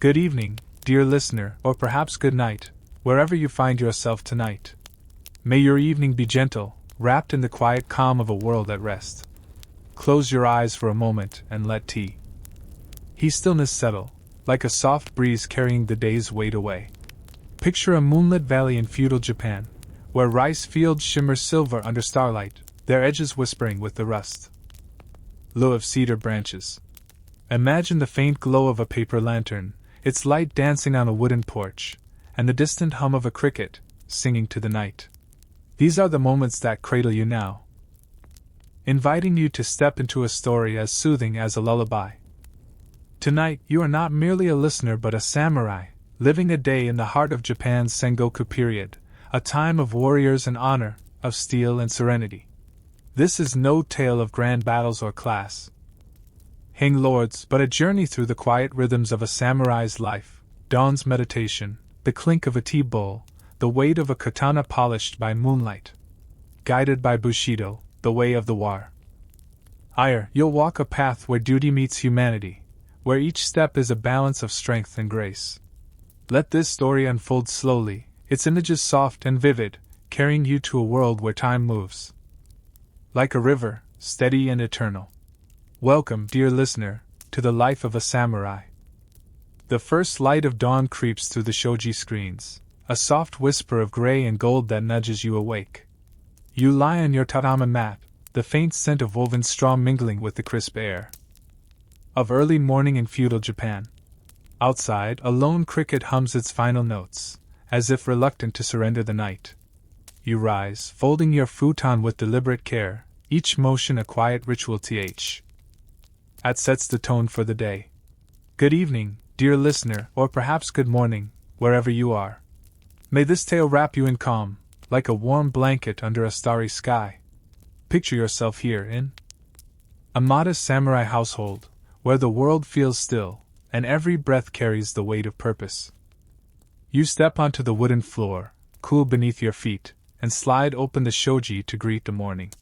Good evening, dear listener, or perhaps good night, wherever you find yourself tonight. May your evening be gentle, wrapped in the quiet calm of a world at rest. Close your eyes for a moment and let stillness settle, like a soft breeze carrying the day's weight away. Picture a moonlit valley in feudal Japan, where rice fields shimmer silver under starlight, their edges whispering with the rust of cedar branches. Imagine the faint glow of a paper lantern, its light dancing on a wooden porch, and the distant hum of a cricket, singing to the night. These are the moments that cradle you now, inviting you to step into a story as soothing as a lullaby. Tonight, you are not merely a listener but a samurai, living a day in the heart of Japan's Sengoku period, a time of warriors and honor, of steel and serenity. This is no tale of grand battles or class lords, but a journey through the quiet rhythms of a samurai's life, dawn's meditation, the clink of a tea bowl, the weight of a katana polished by moonlight. Guided by bushido, the way of the warrior, you'll walk a path where duty meets humanity, where each step is a balance of strength and grace. Let this story unfold slowly, its images soft and vivid, carrying you to a world where time moves like a river, steady and eternal. Welcome, dear listener, to the life of a samurai. The first light of dawn creeps through the shoji screens, a soft whisper of gray and gold that nudges you awake. You lie on your tatami mat, the faint scent of woven straw mingling with the crisp air of early morning in feudal Japan. Outside, a lone cricket hums its final notes, as if reluctant to surrender the night. You rise, folding your futon with deliberate care, each motion a quiet ritual that sets the tone for the day. Good evening, dear listener, or perhaps good morning, wherever you are. May this tale wrap you in calm, like a warm blanket under a starry sky. Picture yourself here in a modest samurai household, where the world feels still, and every breath carries the weight of purpose. You step onto the wooden floor, cool beneath your feet, and slide open the shoji to greet the morning.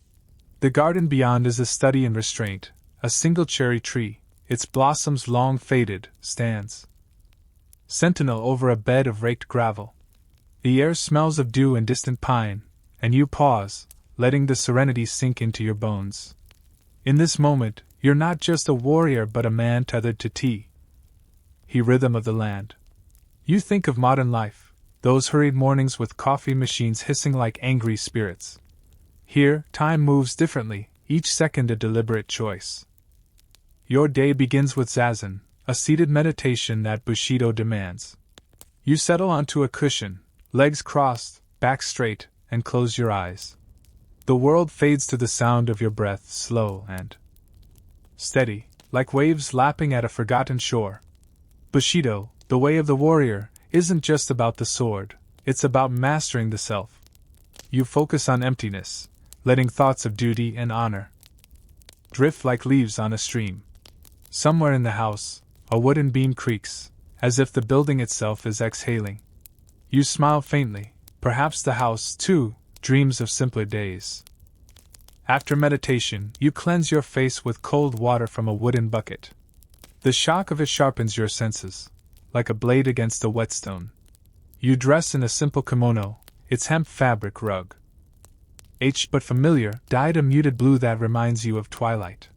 The garden beyond is a study in restraint. A single cherry tree, its blossoms long faded, stands sentinel over a bed of raked gravel. The air smells of dew and distant pine, and you pause, letting the serenity sink into your bones. In this moment, you're not just a warrior but a man tethered to rhythm of the land. You think of modern life, those hurried mornings with coffee machines hissing like angry spirits. Here, time moves differently, each second a deliberate choice. Your day begins with zazen, a seated meditation that bushido demands. You settle onto a cushion, legs crossed, back straight, and close your eyes. The world fades to the sound of your breath, slow and steady, like waves lapping at a forgotten shore. Bushido, the way of the warrior, isn't just about the sword, it's about mastering the self. You focus on emptiness, letting thoughts of duty and honor drift like leaves on a stream. Somewhere in the house, a wooden beam creaks, as if the building itself is exhaling. You smile faintly, perhaps the house, too, dreams of simpler days. After meditation, you cleanse your face with cold water from a wooden bucket. The shock of it sharpens your senses, like a blade against a whetstone. You dress in a simple kimono, its hemp fabric rug but familiar, dyed a muted blue that reminds you of twilight.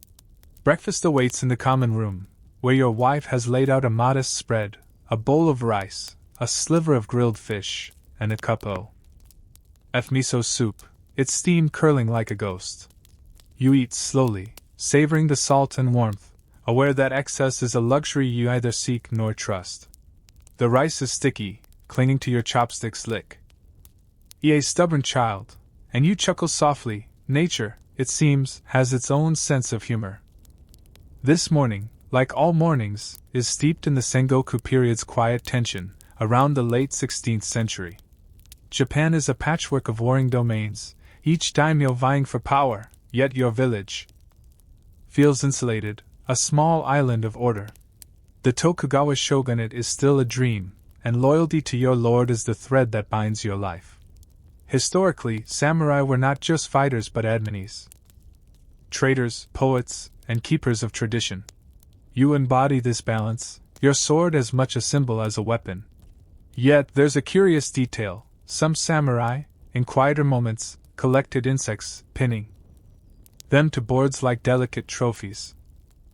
Breakfast awaits in the common room, where your wife has laid out a modest spread, a bowl of rice, a sliver of grilled fish, and a cup of miso soup, its steam curling like a ghost. You eat slowly, savoring the salt and warmth, aware that excess is a luxury you neither seek nor trust. The rice is sticky, clinging to your chopsticks lick. A stubborn child, and you chuckle softly. Nature, it seems, has its own sense of humor. This morning, like all mornings, is steeped in the Sengoku period's quiet tension, around the late 16th century. Japan is a patchwork of warring domains, each daimyo vying for power, yet your village feels insulated, a small island of order. The Tokugawa shogunate is still a dream, and loyalty to your lord is the thread that binds your life. Historically, samurai were not just fighters but admins, traders, poets, and keepers of tradition. You embody this balance, your sword as much a symbol as a weapon. Yet there's a curious detail: some samurai, in quieter moments, collected insects, pinning them to boards like delicate trophies.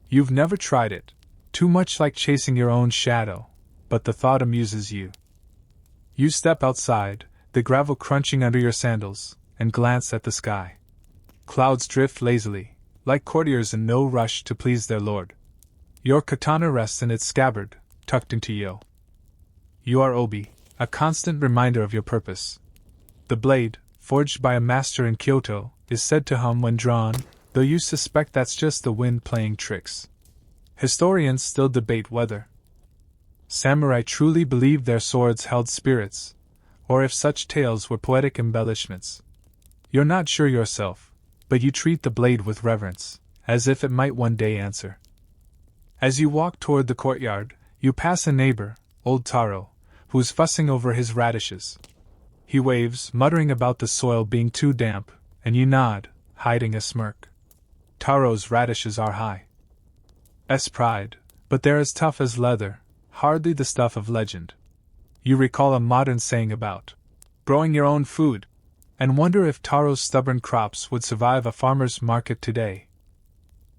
You've never tried it, too much like chasing your own shadow, but the thought amuses you. You step outside, the gravel crunching under your sandals, and glance at the sky. Clouds drift lazily, like courtiers in no rush to please their lord. Your katana rests in its scabbard, tucked into you. You are Obi, a constant reminder of your purpose. The blade, forged by a master in Kyoto, is said to hum when drawn, though you suspect that's just the wind playing tricks. Historians still debate whether samurai truly believed their swords held spirits, or if such tales were poetic embellishments. You're not sure yourself, but you treat the blade with reverence, as if it might one day answer. As you walk toward the courtyard, you pass a neighbor, old Taro, who's fussing over his radishes. He waves, muttering about the soil being too damp, and you nod, hiding a smirk. Taro's radishes are high pride, but they're as tough as leather, hardly the stuff of legend. You recall a modern saying about growing your own food, and wonder if Taro's stubborn crops would survive a farmer's market today.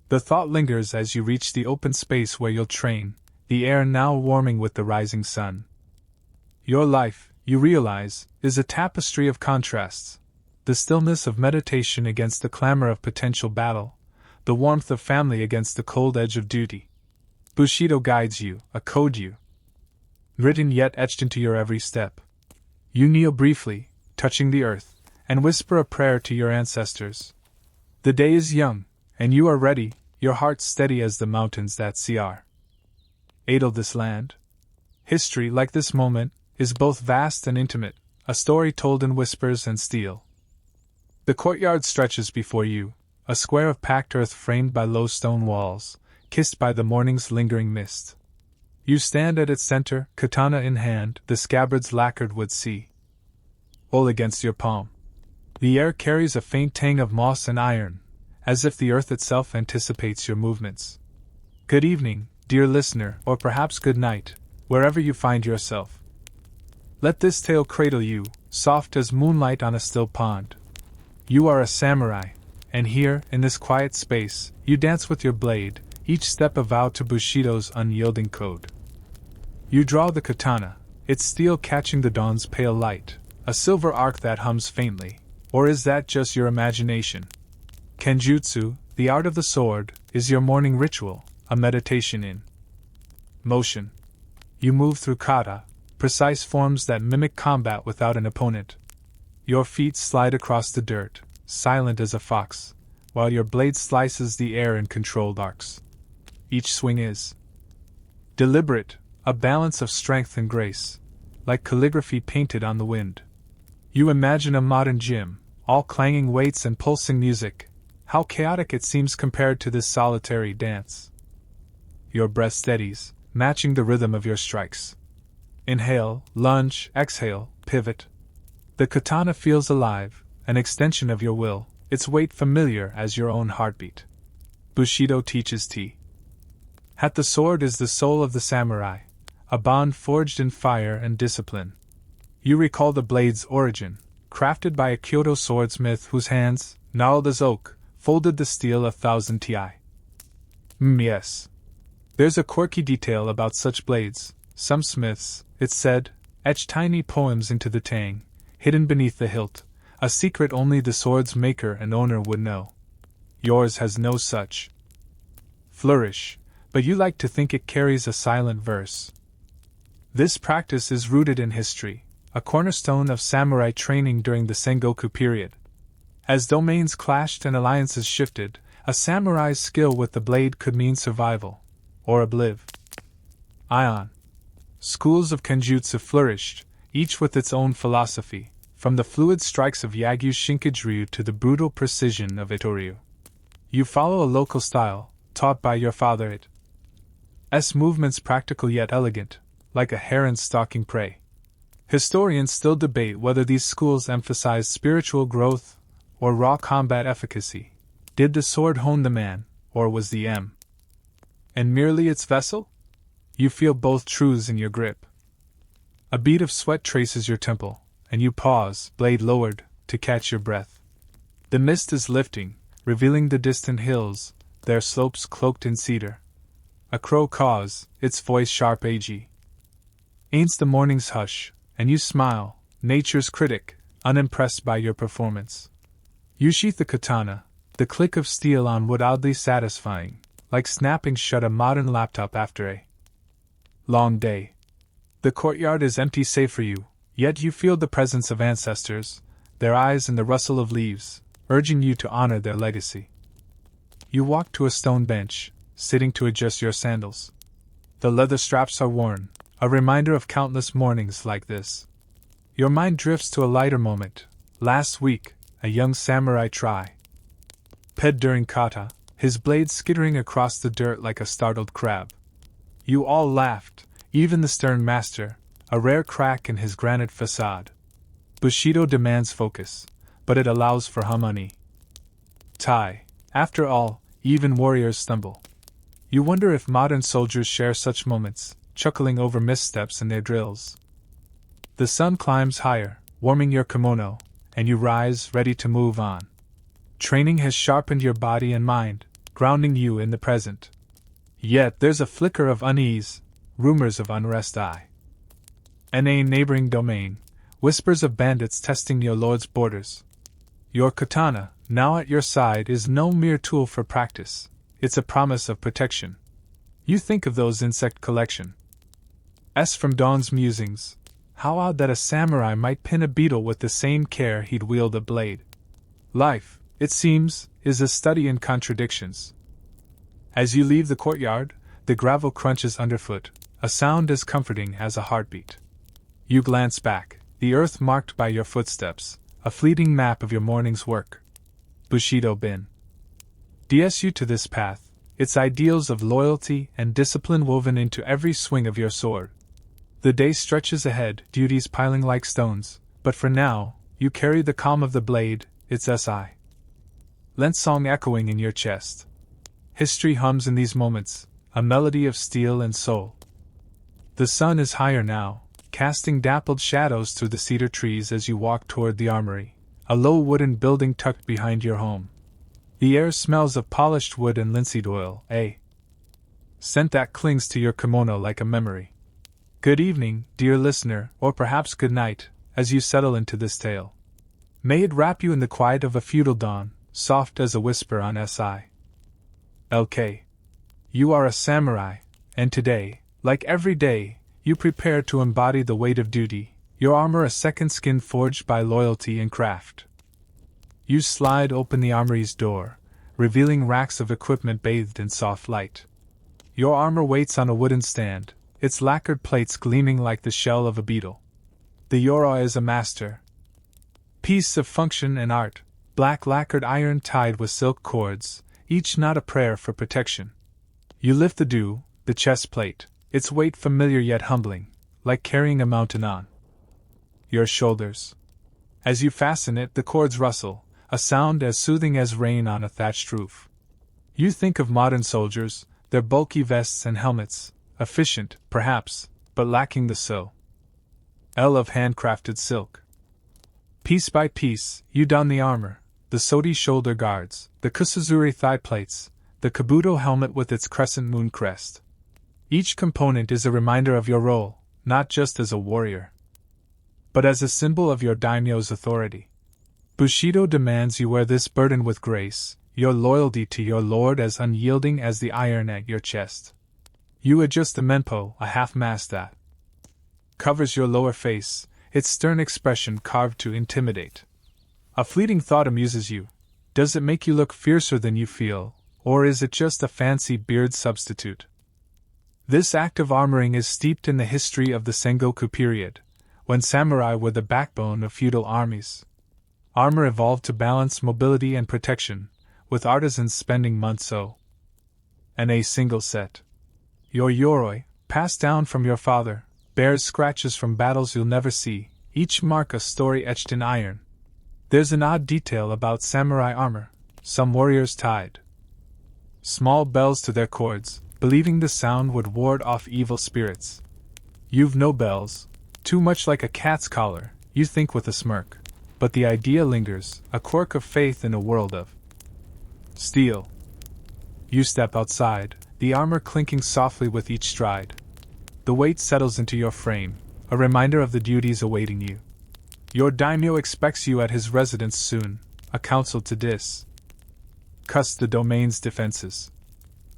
The thought lingers as you reach the open space where you'll train, the air now warming with the rising sun. Your life, you realize, is a tapestry of contrasts: the stillness of meditation against the clamor of potential battle, the warmth of family against the cold edge of duty. Bushido guides you, a code you written yet etched into your every step. You kneel briefly, touching the earth, and whisper a prayer to your ancestors. The day is young, and you are ready, your heart steady as the mountains that idle this land. History, like this moment, is both vast and intimate, a story told in whispers and steel. The courtyard stretches before you, a square of packed earth framed by low stone walls, kissed by the morning's lingering mist. You stand at its center, katana in hand, the scabbard's lacquered wood sea all against your palm. The air carries a faint tang of moss and iron, as if the earth itself anticipates your movements. Good evening, dear listener, or perhaps good night, wherever you find yourself. Let this tale cradle you, soft as moonlight on a still pond. You are a samurai, and here, in this quiet space, you dance with your blade, each step a vow to Bushido's unyielding code. You draw the katana, its steel catching the dawn's pale light, a silver arc that hums faintly, or is that just your imagination? Kenjutsu, the art of the sword, is your morning ritual, a meditation in motion. You move through kata, precise forms that mimic combat without an opponent. Your feet slide across the dirt, silent as a fox, while your blade slices the air in controlled arcs. Each swing is deliberate, a balance of strength and grace, like calligraphy painted on the wind. You imagine a modern gym, all clanging weights and pulsing music. How chaotic it seems compared to this solitary dance. Your breath steadies, matching the rhythm of your strikes. Inhale, lunge, exhale, pivot. The katana feels alive, an extension of your will, its weight familiar as your own heartbeat. Bushido teaches that the sword is the soul of the samurai, a bond forged in fire and discipline. You recall the blade's origin, crafted by a Kyoto swordsmith whose hands, gnarled as oak, folded the steel 1,000 ti. Yes. There's a quirky detail about such blades. Some smiths, it's said, etch tiny poems into the tang, hidden beneath the hilt, a secret only the sword's maker and owner would know. Yours has no such flourish, but you like to think it carries a silent verse. This practice is rooted in history, a cornerstone of samurai training during the Sengoku period. As domains clashed and alliances shifted, a samurai's skill with the blade could mean survival, or Ion. Schools of kenjutsu flourished, each with its own philosophy, from the fluid strikes of Yagyu Shinkajiryu to the brutal precision of Itoryu. You follow a local style, taught by your father. Its movements practical yet elegant, like a heron stalking prey. Historians still debate whether these schools emphasized spiritual growth or raw combat efficacy. Did the sword hone the man, or was the and merely its vessel? You feel both truths in your grip. A bead of sweat traces your temple, and you pause, blade lowered, to catch your breath. The mist is lifting, revealing the distant hills, their slopes cloaked in cedar. A crow caws, its voice sharp ag. Ain't the morning's hush, and you smile, nature's critic, unimpressed by your performance. You sheath the katana, the click of steel on wood oddly satisfying, like snapping shut a modern laptop after a long day. The courtyard is empty save for you, yet you feel the presence of ancestors, their eyes in the rustle of leaves, urging you to honor their legacy. You walk to a stone bench, sitting to adjust your sandals. The leather straps are worn, a reminder of countless mornings like this. Your mind drifts to a lighter moment. Last week, a young samurai ped during kata, his blade skittering across the dirt like a startled crab. You all laughed, even the stern master, a rare crack in his granite facade. Bushido demands focus, but it allows for harmony. After all, even warriors stumble. You wonder if modern soldiers share such moments, chuckling over missteps in their drills. The sun climbs higher, warming your kimono, and you rise, ready to move on. Training has sharpened your body and mind, grounding you in the present. Yet there's a flicker of unease, rumors of unrest in a neighboring domain, whispers of bandits testing your lord's borders. Your katana, now at your side, is no mere tool for practice, it's a promise of protection. You think of those insect collections from Dawn's musings. How odd that a samurai might pin a beetle with the same care he'd wield a blade. Life, it seems, is a study in contradictions. As you leave the courtyard, the gravel crunches underfoot, a sound as comforting as a heartbeat. You glance back, the earth marked by your footsteps, a fleeting map of your morning's work. Bushido Bin. DSU to this path, its ideals of loyalty and discipline woven into every swing of your sword. The day stretches ahead, duties piling like stones, but for now, you carry the calm of the blade, its SI. Lent song echoing in your chest. History hums in these moments, a melody of steel and soul. The sun is higher now, casting dappled shadows through the cedar trees as you walk toward the armory, a low wooden building tucked behind your home. The air smells of polished wood and linseed oil, a scent that clings to your kimono like a memory. Good evening, dear listener, or perhaps good night, as you settle into this tale. May it wrap you in the quiet of a feudal dawn, soft as a whisper on SI. You are a samurai, and today, like every day, you prepare to embody the weight of duty, your armor a second skin forged by loyalty and craft. You slide open the armory's door, revealing racks of equipment bathed in soft light. Your armor waits on a wooden stand, its lacquered plates gleaming like the shell of a beetle. The yoroi is a master piece of function and art, black lacquered iron tied with silk cords, each knot a prayer for protection. You lift the chest plate, its weight familiar yet humbling, like carrying a mountain on your shoulders. As you fasten it, the cords rustle, a sound as soothing as rain on a thatched roof. You think of modern soldiers, their bulky vests and helmets, efficient, perhaps, but lacking the of handcrafted silk. Piece by piece, you don the armor, the sodi shoulder guards, the kusazuri thigh plates, the kabuto helmet with its crescent moon crest. Each component is a reminder of your role, not just as a warrior, but as a symbol of your daimyo's authority. Bushido demands you wear this burden with grace, your loyalty to your lord as unyielding as the iron at your chest. You adjust the menpo, a half-mask that covers your lower face, its stern expression carved to intimidate. A fleeting thought amuses you. Does it make you look fiercer than you feel, or is it just a fancy beard substitute? This act of armoring is steeped in the history of the Sengoku period, when samurai were the backbone of feudal armies. Armor evolved to balance mobility and protection, with artisans spending months in a single set. Your yoroi, passed down from your father, bears scratches from battles you'll never see, each mark a story etched in iron. There's an odd detail about samurai armor. Some warriors tied small bells to their cords, believing the sound would ward off evil spirits. You've no bells, too much like a cat's collar, you think with a smirk. But the idea lingers, a quirk of faith in a world of steel. You step outside, the armor clinking softly with each stride. The weight settles into your frame, a reminder of the duties awaiting you. Your daimyo expects you at his residence soon, a counsel to discuss the domain's defenses.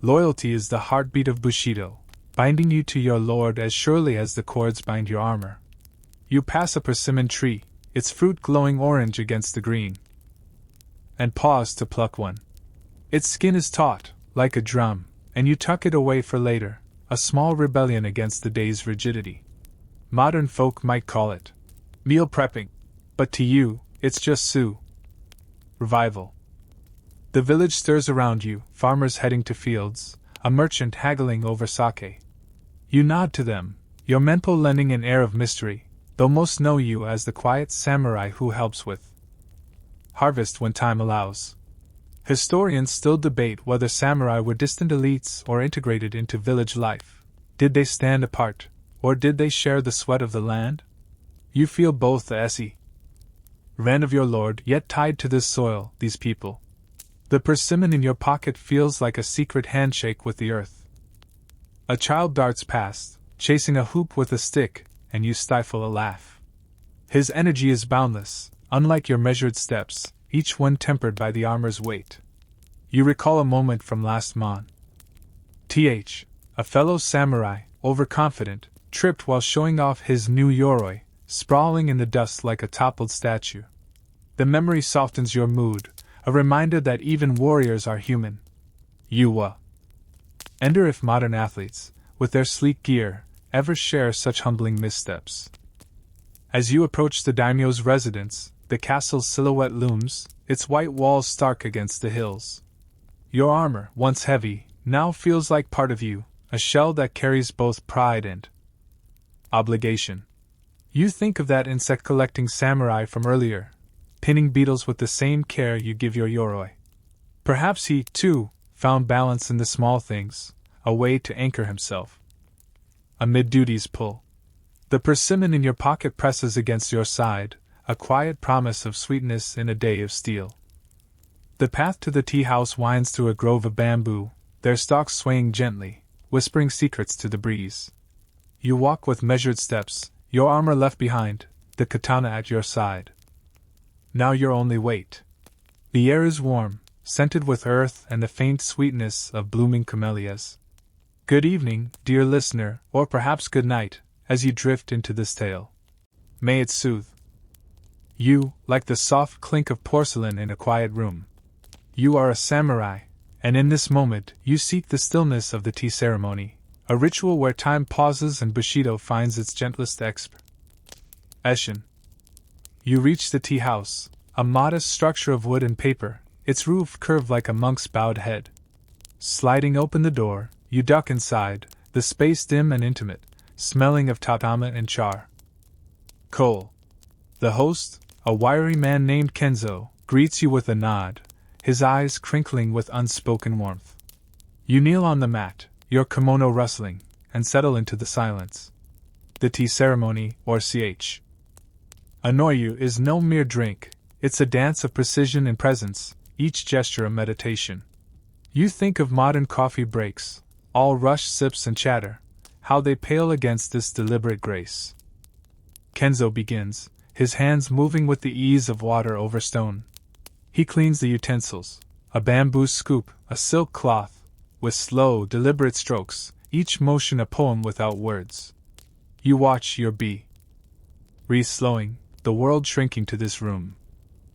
Loyalty is the heartbeat of Bushido, binding you to your lord as surely as the cords bind your armor. You pass a persimmon tree, its fruit glowing orange against the green, and pause to pluck one. Its skin is taut, like a drum, and you tuck it away for later, a small rebellion against the day's rigidity. Modern folk might call it meal prepping, but to you, it's just revival. The village stirs around you, farmers heading to fields, a merchant haggling over sake. You nod to them, your menpo lending an air of mystery, though most know you as the quiet samurai who helps with harvest when time allows. Historians still debate whether samurai were distant elites or integrated into village life. Did they stand apart, or did they share the sweat of the land? You feel both the ren of your lord, yet tied to this soil, these people. The persimmon in your pocket feels like a secret handshake with the earth. A child darts past, chasing a hoop with a stick, and you stifle a laugh. His energy is boundless, unlike your measured steps, each one tempered by the armor's weight. You recall a moment from last a fellow samurai, overconfident, tripped while showing off his new yoroi, sprawling in the dust like a toppled statue. The memory softens your mood, a reminder that even warriors are human. You wonder if modern athletes, with their sleek gear, ever share such humbling missteps. As you approach the daimyo's residence, the castle's silhouette looms, its white walls stark against the hills. Your armor, once heavy, now feels like part of you, a shell that carries both pride and obligation. You think of that insect-collecting samurai from earlier, pinning beetles with the same care you give your yoroi. Perhaps he, too, found balance in the small things, a way to anchor himself amid duty's pull. The persimmon in your pocket presses against your side, a quiet promise of sweetness in a day of steel. The path to the tea house winds through a grove of bamboo, their stalks swaying gently, whispering secrets to the breeze. You walk with measured steps, your armor left behind, the katana at your side. Now your only wait. The air is warm, scented with earth and the faint sweetness of blooming camellias. Good evening, dear listener, or perhaps good night, as you drift into this tale. May it soothe you, like the soft clink of porcelain in a quiet room. You are a samurai, and in this moment you seek the stillness of the tea ceremony, a ritual where time pauses and bushido finds its gentlest expression. You reach the tea house, a modest structure of wood and paper, its roof curved like a monk's bowed head. Sliding open the door, you duck inside, the space dim and intimate, smelling of tatama and char. Coal. The host, a wiry man named Kenzo, greets you with a nod, his eyes crinkling with unspoken warmth. You kneel on the mat, your kimono rustling, and settle into the silence. The tea ceremony, or Anoyu, is no mere drink, it's a dance of precision and presence, each gesture a meditation. You think of modern coffee breaks, all rush sips and chatter, how they pale against this deliberate grace. Kenzo begins, his hands moving with the ease of water over stone. He cleans the utensils, a bamboo scoop, a silk cloth, with slow, deliberate strokes, each motion a poem without words. You watch your slowing, the world shrinking to this room.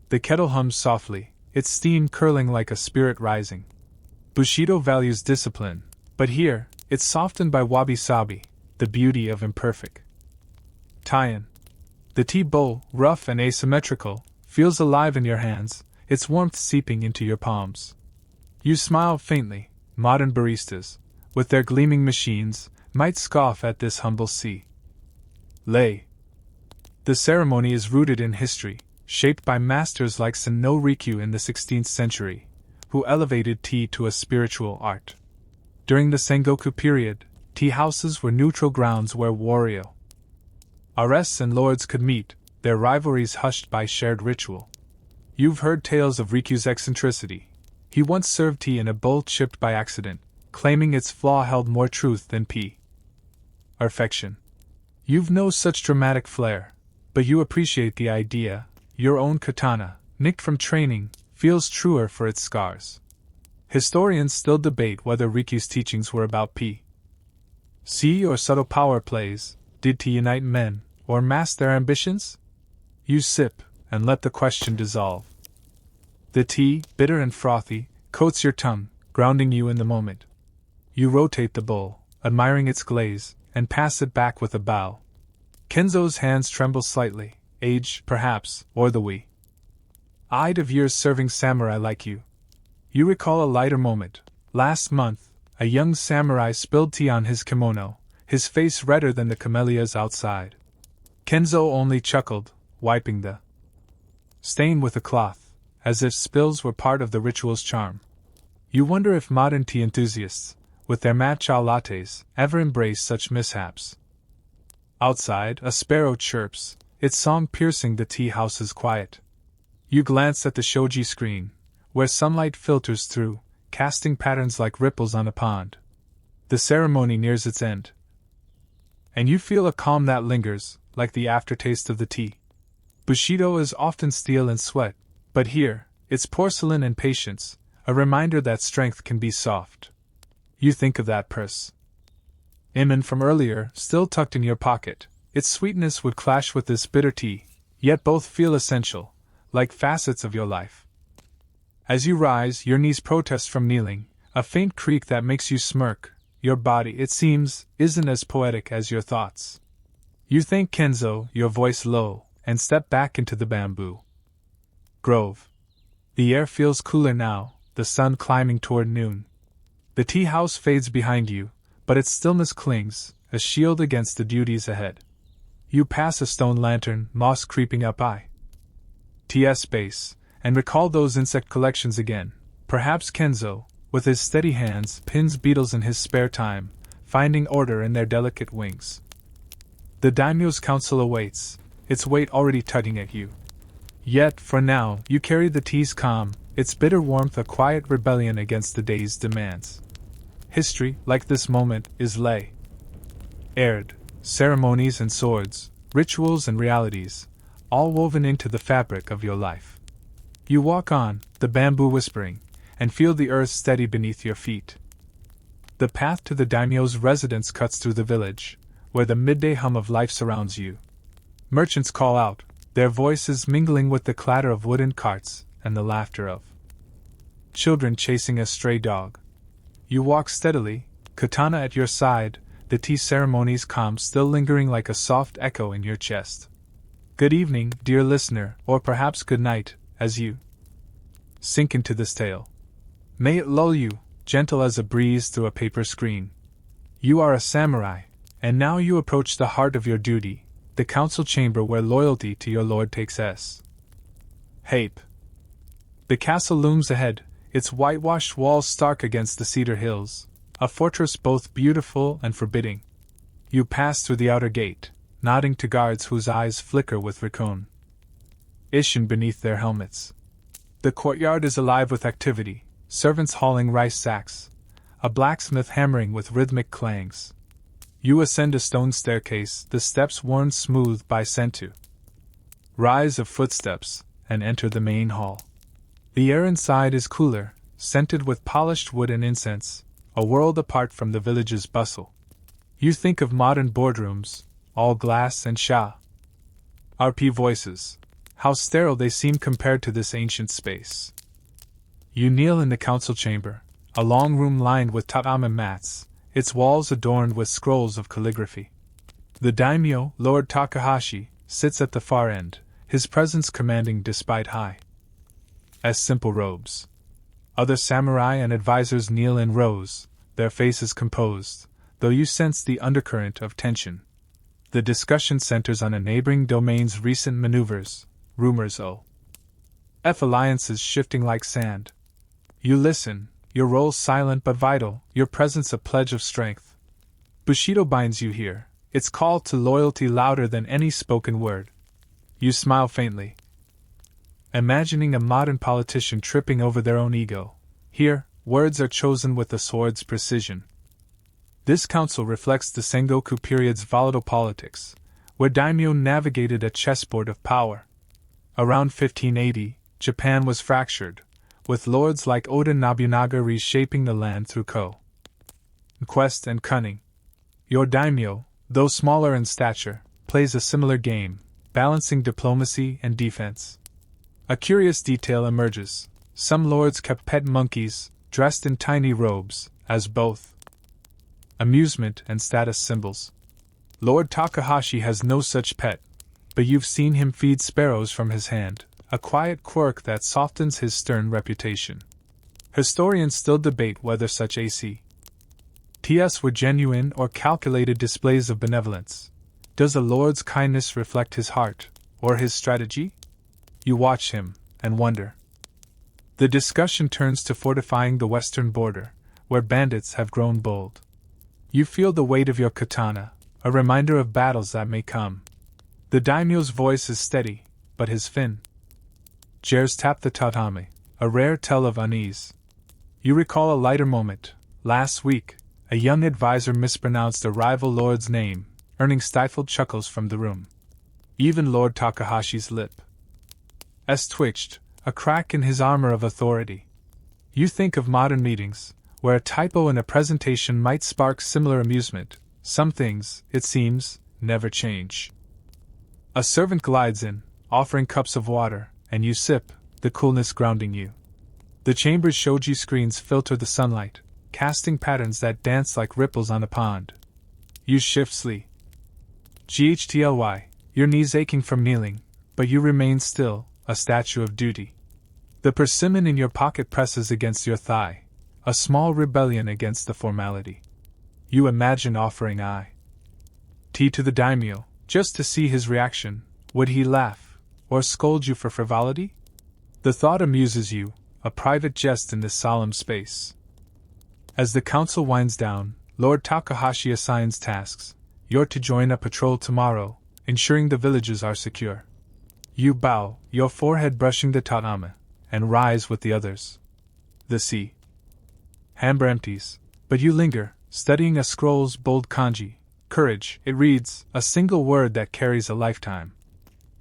The kettle hums softly, its steam curling like a spirit rising. Bushido values discipline, but here, it's softened by wabi-sabi, the beauty of imperfect tie-in. The tea bowl, rough and asymmetrical, feels alive in your hands, its warmth seeping into your palms. You smile faintly. Modern baristas, with their gleaming machines, might scoff at this humble lay. The ceremony is rooted in history, shaped by masters like Sengoku in the 16th century, who elevated tea to a spiritual art. During the Sengoku period, tea houses were neutral grounds where warrior arrests and lords could meet, their rivalries hushed by shared ritual. You've heard tales of Riku's eccentricity. He once served tea in a bowl chipped by accident, claiming its flaw held more truth than perfection. You've no such dramatic flair, but you appreciate the idea. Your own katana, nicked from training, feels truer for its scars. Historians still debate whether Riku's teachings were about or subtle power plays. Did tea unite men, or mask their ambitions? You sip, and let the question dissolve. The tea, bitter and frothy, coats your tongue, grounding you in the moment. You rotate the bowl, admiring its glaze, and pass it back with a bow. Kenzo's hands tremble slightly, age, perhaps, or the eyed of years serving samurai like you. You recall a lighter moment. Last month, a young samurai spilled tea on his kimono, his face redder than the camellias outside. Kenzo only chuckled, wiping the stain with a cloth, as if spills were part of the ritual's charm. You wonder if modern tea enthusiasts, with their matcha lattes, ever embrace such mishaps. Outside, a sparrow chirps, its song piercing the tea house's quiet. You glance at the shoji screen, where sunlight filters through, casting patterns like ripples on a pond. The ceremony nears its end, and you feel a calm that lingers, like the aftertaste of the tea. Bushido is often steel and sweat, but here, it's porcelain and patience, a reminder that strength can be soft. You think of that purse, Iman from earlier, still tucked in your pocket. Its sweetness would clash with this bitter tea, yet both feel essential, like facets of your life. As you rise, your knees protest from kneeling, a faint creak that makes you smirk. Your body, it seems, isn't as poetic as your thoughts. You thank Kenzo, your voice low, and step back into the bamboo grove. The air feels cooler now, the sun climbing toward noon. The tea house fades behind you, but its stillness clings, a shield against the duties ahead. You pass a stone lantern, moss creeping up TS base, and recall those insect collections again. Perhaps Kenzo, with his steady hands, pins beetles in his spare time, finding order in their delicate wings. The daimyo's council awaits, its weight already tugging at you. Yet, for now, you carry the tea's calm, its bitter warmth a quiet rebellion against the day's demands. History, like this moment, is aired, ceremonies and swords, rituals and realities, all woven into the fabric of your life. You walk on, the bamboo whispering, and feel the earth steady beneath your feet. The path to the daimyo's residence cuts through the village, where the midday hum of life surrounds you. Merchants call out, their voices mingling with the clatter of wooden carts and the laughter of children chasing a stray dog. You walk steadily, katana at your side, the tea ceremony's calm still lingering like a soft echo in your chest. Good evening, dear listener, or perhaps good night, as you sink into this tale. May it lull you, gentle as a breeze through a paper screen. You are a samurai, and now you approach the heart of your duty, the council chamber where loyalty to your lord takes shape. The castle looms ahead, its whitewashed walls stark against the cedar hills, a fortress both beautiful and forbidding. You pass through the outer gate, nodding to guards whose eyes flicker with recognition beneath their helmets. The courtyard is alive with activity, servants hauling rice sacks, a blacksmith hammering with rhythmic clangs. You ascend a stone staircase, the steps worn smooth by Sentu. Rise of footsteps, and enter the main hall. The air inside is cooler, scented with polished wood and incense, a world apart from the village's bustle. You think of modern boardrooms, all glass and RP voices. How sterile they seem compared to this ancient space. You kneel in the council chamber, a long room lined with tatami mats, its walls adorned with scrolls of calligraphy. The daimyo, Lord Takahashi, sits at the far end, his presence commanding despite simple robes. Other samurai and advisors kneel in rows, their faces composed, though you sense the undercurrent of tension. The discussion centers on a neighboring domain's recent maneuvers, rumors alliances shifting like sand. You listen, your role silent but vital, your presence a pledge of strength. Bushido binds you here, its call to loyalty louder than any spoken word. You smile faintly, imagining a modern politician tripping over their own ego. Here, words are chosen with the sword's precision. This council reflects the Sengoku period's volatile politics, where daimyo navigated a chessboard of power. Around 1580, Japan was fractured, with lords like Oda Nobunaga reshaping the land through conquest and cunning. Your daimyo, though smaller in stature, plays a similar game, balancing diplomacy and defense. A curious detail emerges. Some lords kept pet monkeys, dressed in tiny robes, as both amusement and status symbols. Lord Takahashi has no such pet, but you've seen him feed sparrows from his hand, a quiet quirk that softens his stern reputation. Historians still debate whether such acts were genuine or calculated displays of benevolence. Does a lord's kindness reflect his heart, or his strategy? You watch him, and wonder. The discussion turns to fortifying the western border, where bandits have grown bold. You feel the weight of your katana, a reminder of battles that may come. The daimyo's voice is steady, but his fingers tap the tatami, a rare tell of unease. You recall a lighter moment. Last week, a young advisor mispronounced a rival lord's name, earning stifled chuckles from the room. Even Lord Takahashi's lip twitched, a crack in his armor of authority. You think of modern meetings, where a typo in a presentation might spark similar amusement. Some things, it seems, never change. A servant glides in, offering cups of water, and you sip, the coolness grounding you. The chamber's shoji screens filter the sunlight, casting patterns that dance like ripples on a pond. You shift sleep. Ghtly, your knees aching from kneeling, but you remain still, a statue of duty. The persimmon in your pocket presses against your thigh, a small rebellion against the formality. You imagine offering tea to the daimyo, just to see his reaction. Would he laugh, or scold you for frivolity? The thought amuses you, a private jest in this solemn space. As the council winds down, Lord Takahashi assigns tasks. You're to join a patrol tomorrow, ensuring the villages are secure. You bow, your forehead brushing the tatami, and rise with the others. The chamber empties, but you linger, studying a scroll's bold kanji. Courage, it reads, a single word that carries a lifetime.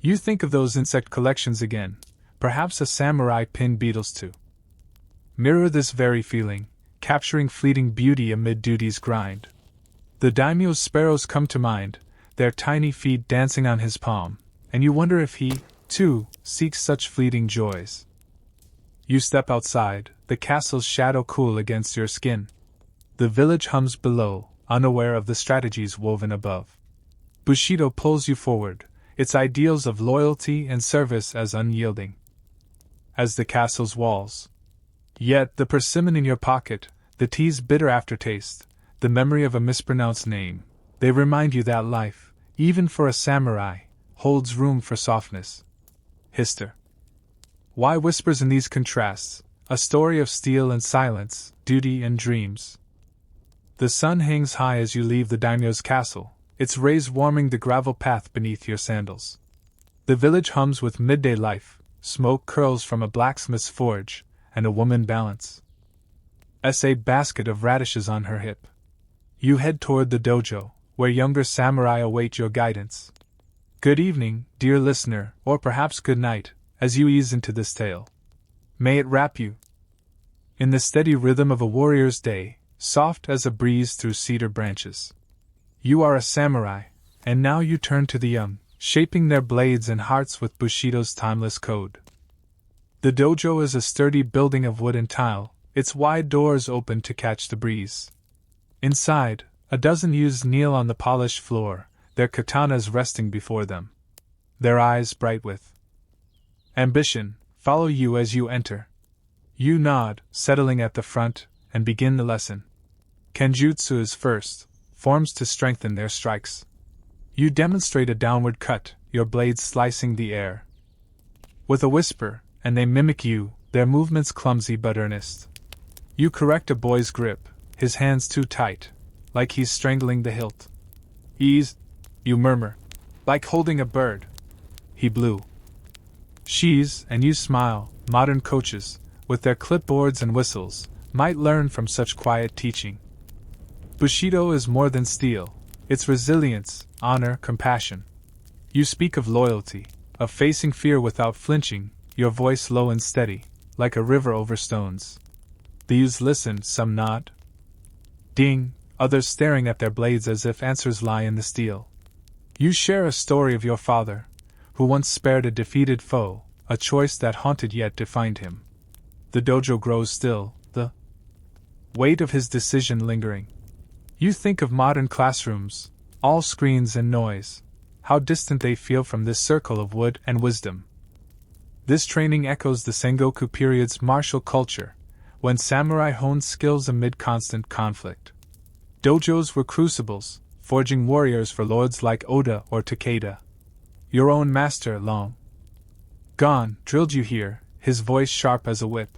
You think of those insect collections again, perhaps a samurai pinned beetles to mirror this very feeling, capturing fleeting beauty amid duty's grind. The daimyo's sparrows come to mind, their tiny feet dancing on his palm, and you wonder if he, too, seeks such fleeting joys. You step outside, the castle's shadow cool against your skin. The village hums below, unaware of the strategies woven above. Bushido pulls you forward, its ideals of loyalty and service as unyielding as the castle's walls. Yet the persimmon in your pocket, the tea's bitter aftertaste, the memory of a mispronounced name, they remind you that life, even for a samurai, holds room for softness. Hister. Why whispers in these contrasts, a story of steel and silence, duty and dreams. The sun hangs high as you leave the daimyo's castle, its rays warming the gravel path beneath your sandals. The village hums with midday life, smoke curls from a blacksmith's forge, and a woman balances a basket of radishes on her hip. You head toward the dojo, where younger samurai await your guidance. Good evening, dear listener, or perhaps good night, as you ease into this tale. May it wrap you in the steady rhythm of a warrior's day, soft as a breeze through cedar branches. You are a samurai, and now you turn to the young, shaping their blades and hearts with Bushido's timeless code. The dojo is a sturdy building of wood and tile, its wide doors open to catch the breeze. Inside, a dozen youths kneel on the polished floor, their katanas resting before them. Their eyes bright with ambition, follow you as you enter. You nod, settling at the front, and begin the lesson. Kenjutsu is first, forms to strengthen their strikes. You demonstrate a downward cut, your blades slicing the air. With a whisper, and they mimic you, their movements clumsy but earnest. You correct a boy's grip, his hands too tight, like he's strangling the hilt. Ease, you murmur, like holding a bird. He blew. She's, and you smile, modern coaches, with their clipboards and whistles, might learn from such quiet teaching. Bushido is more than steel, it's resilience, honor, compassion. You speak of loyalty, of facing fear without flinching, your voice low and steady, like a river over stones. The youths listen, some nod. Ding, others staring at their blades as if answers lie in the steel. You share a story of your father, who once spared a defeated foe, a choice that haunted yet defined him. The dojo grows still, the weight of his decision lingering. You think of modern classrooms, all screens and noise, how distant they feel from this circle of wood and wisdom. This training echoes the Sengoku period's martial culture, when samurai honed skills amid constant conflict. Dojos were crucibles, forging warriors for lords like Oda or Takeda. Your own master, long gone, drilled you here, his voice sharp as a whip.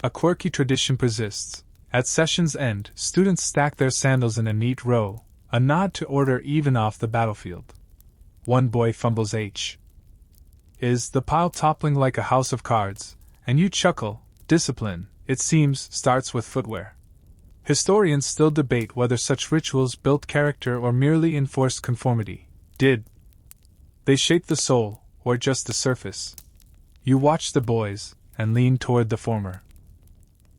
A quirky tradition persists. At session's end, students stack their sandals in a neat row, a nod to order even off the battlefield. One boy fumbles Is the pile toppling like a house of cards, and you chuckle. Discipline, it seems, starts with footwear. Historians still debate whether such rituals built character or merely enforced conformity. Did they shape the soul, or just the surface? You watch the boys, and lean toward the former.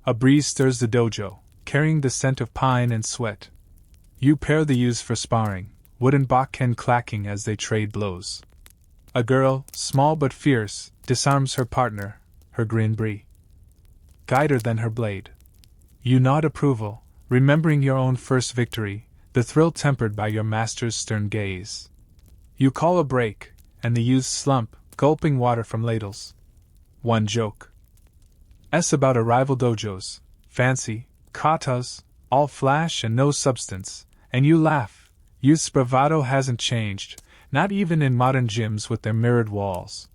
A breeze stirs the dojo, carrying the scent of pine and sweat. You pair the youths for sparring, wooden bakken clacking as they trade blows. A girl, small but fierce, disarms her partner, her grin guider than her blade. You nod approval, remembering your own first victory, the thrill tempered by your master's stern gaze. You call a break, and the youths slump, gulping water from ladles. One joke about a rival dojo's, fancy, katas, all flash and no substance, and you laugh. Youth's bravado hasn't changed, not even in modern gyms with their mirrored walls.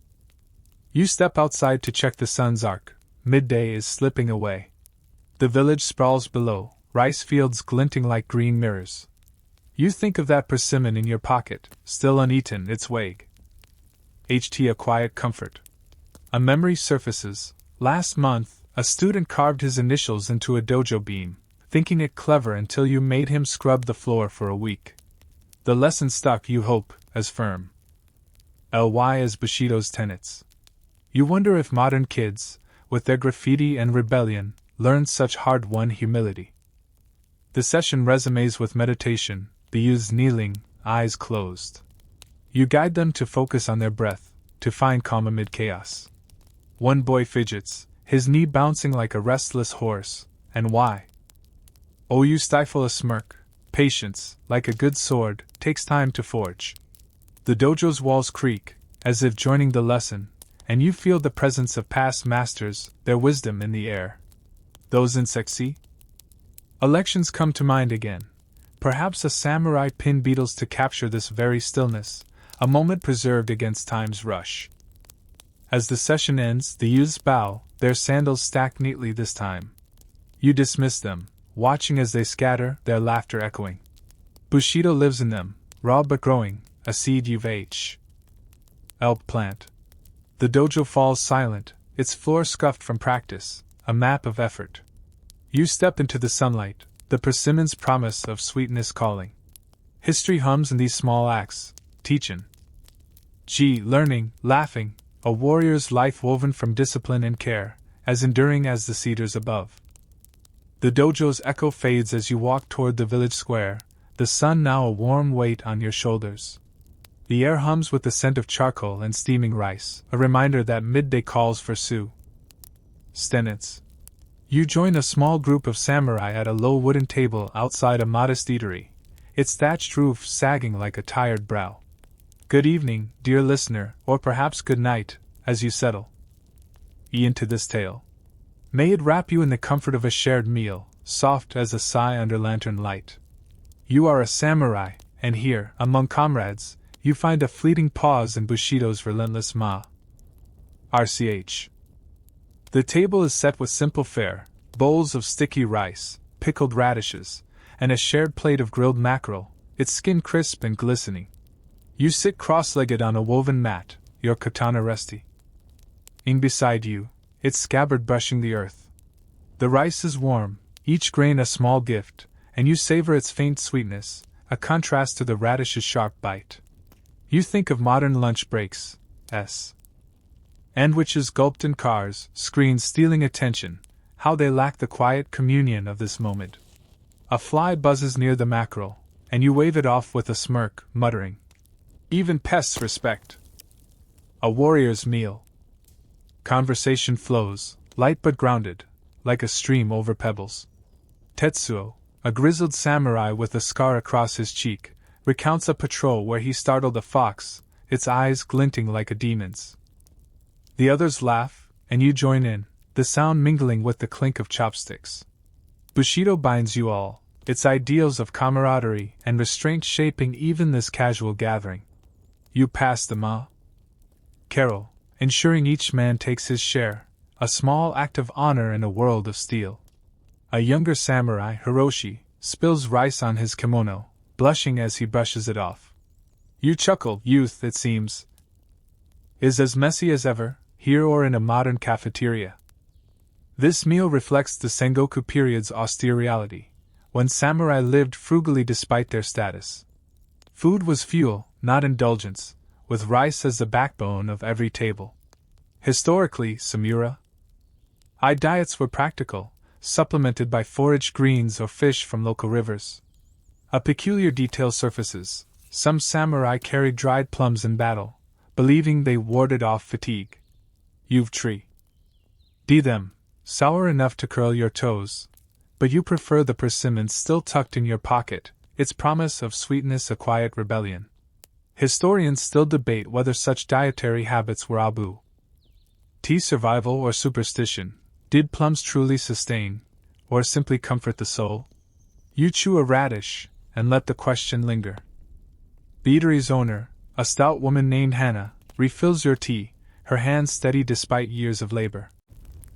You step outside to check the sun's arc. Midday is slipping away. The village sprawls below, rice fields glinting like green mirrors. You think of that persimmon in your pocket, still uneaten, its wag. A quiet comfort. A memory surfaces. Last month, a student carved his initials into a dojo beam, thinking it clever until you made him scrub the floor for a week. The lesson stuck, you hope, as firm. Ly as Bushido's tenets. You wonder if modern kids, with their graffiti and rebellion, learned such hard-won humility. The session resumes with meditation, the youths kneeling, eyes closed. You guide them to focus on their breath, to find calm amid chaos. One boy fidgets, his knee bouncing like a restless horse, and why? Oh, you stifle a smirk. Patience, like a good sword, takes time to forge. The dojo's walls creak, as if joining the lesson, and you feel the presence of past masters, their wisdom in the air. Those insects see? Elections come to mind again. Perhaps a samurai pinned beetles to capture this very stillness, a moment preserved against time's rush. As the session ends, the youths bow, their sandals stacked neatly this time. You dismiss them, watching as they scatter, their laughter echoing. Bushido lives in them, raw but growing, a seed you've helped plant. The dojo falls silent, its floor scuffed from practice, a map of effort. You step into the sunlight, the persimmon's promise of sweetness calling. History hums in these small acts, teachin'. Learning, laughing, a warrior's life woven from discipline and care, as enduring as the cedars above. The dojo's echo fades as you walk toward the village square, the sun now a warm weight on your shoulders. The air hums with the scent of charcoal and steaming rice, a reminder that midday calls for sustenance. You join a small group of samurai at a low wooden table outside a modest eatery, its thatched roof sagging like a tired brow. Good evening, dear listener, or perhaps good night, as you settle into this tale. May it wrap you in the comfort of a shared meal, soft as a sigh under lantern light. You are a samurai, and here, among comrades, you find a fleeting pause in Bushido's relentless RCH. The table is set with simple fare, bowls of sticky rice, pickled radishes, and a shared plate of grilled mackerel, its skin crisp and glistening. You sit cross-legged on a woven mat, your katana resting beside you, its scabbard brushing the earth. The rice is warm, each grain a small gift, and you savor its faint sweetness, a contrast to the radish's sharp bite. You think of modern lunch breaks, sandwiches gulped in cars, screens stealing attention, how they lack the quiet communion of this moment. A fly buzzes near the mackerel, and you wave it off with a smirk, muttering, "Even pests respect." A warrior's meal. Conversation flows, light but grounded, like a stream over pebbles. Tetsuo, a grizzled samurai with a scar across his cheek, recounts a patrol where he startled a fox, its eyes glinting like a demon's. The others laugh, and you join in, the sound mingling with the clink of chopsticks. Bushido binds you all, its ideals of camaraderie and restraint shaping even this casual gathering. You pass the carol, ensuring each man takes his share, a small act of honor in a world of steel. A younger samurai, Hiroshi, spills rice on his kimono, blushing as he brushes it off. You chuckle, youth, it seems, is as messy as ever, here or in a modern cafeteria. This meal reflects the Sengoku period's austere reality, when samurai lived frugally despite their status. Food was fuel, not indulgence, with rice as the backbone of every table. Historically, samurai diets were practical, supplemented by foraged greens or fish from local rivers. A peculiar detail surfaces: some samurai carried dried plums in battle, believing they warded off fatigue. You've them, sour enough to curl your toes, but you prefer the persimmons still tucked in your pocket, its promise of sweetness a quiet rebellion. Historians still debate whether such dietary habits were survival or superstition. Did plums truly sustain, or simply comfort the soul? You chew a radish, and let the question linger. The eatery's owner, a stout woman named Hannah, refills your tea, her hands steady despite years of labor.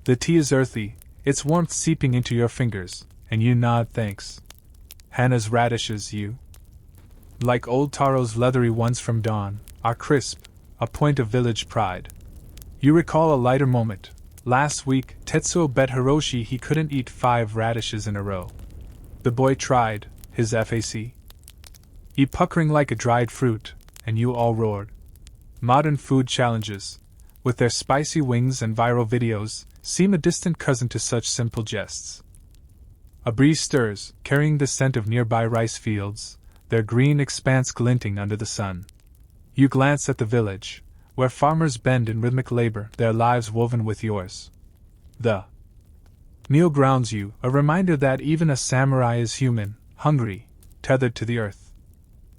The tea is earthy, its warmth seeping into your fingers, and you nod thanks. Hannah's radishes, like old Taro's leathery ones from dawn, are crisp, a point of village pride. You recall a lighter moment. Last week, Tetsuo bet Hiroshi he couldn't eat 5 radishes in a row. The boy tried, his face puckering like a dried fruit, and you all roared. Modern food challenges, with their spicy wings and viral videos, seem a distant cousin to such simple jests. A breeze stirs, carrying the scent of nearby rice fields, their green expanse glinting under the sun. You glance at the village, where farmers bend in rhythmic labor, their lives woven with yours. The meal grounds you, a reminder that even a samurai is human, hungry, tethered to the earth.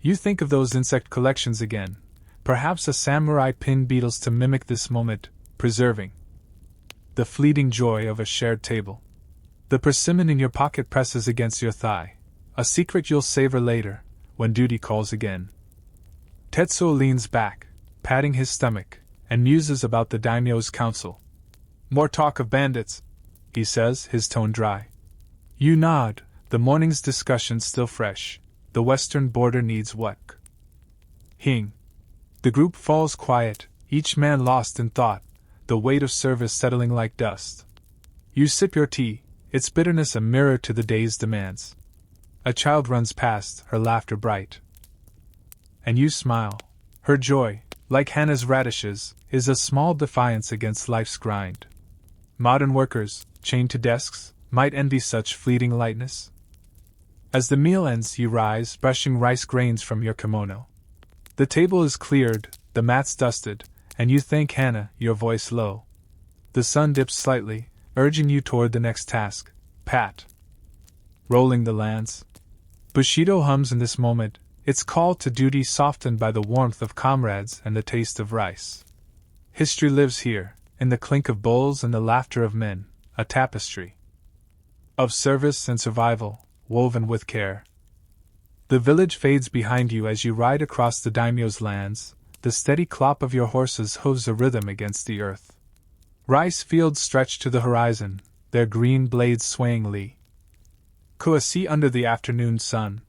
You think of those insect collections again, perhaps a samurai pinned beetles to mimic this moment, preserving the fleeting joy of a shared table. The persimmon in your pocket presses against your thigh, a secret you'll savor later, when duty calls again. Tetsuo leans back, patting his stomach, and muses about the daimyo's council. More talk of bandits, he says, his tone dry. You nod, the morning's discussion still fresh. The western border needs work. The group falls quiet, each man lost in thought, the weight of service settling like dust. You sip your tea, its bitterness a mirror to the day's demands. A child runs past, her laughter bright. And you smile. Her joy, like Hannah's radishes, is a small defiance against life's grind. Modern workers, chained to desks, might envy such fleeting lightness. As the meal ends, you rise, brushing rice grains from your kimono. The table is cleared, the mats dusted, and you thank Hannah, your voice low. The sun dips slightly, urging you toward the next task. Pat. Rolling the lands. Bushido hums in this moment, its call to duty softened by the warmth of comrades and the taste of rice. History lives here, in the clink of bowls and the laughter of men, a tapestry of service and survival, woven with care. The village fades behind you as you ride across the daimyo's lands, the steady clop of your horse's hooves a rhythm against the earth. Rice fields stretch to the horizon, their green blades swayingly. Coasy under the afternoon sun.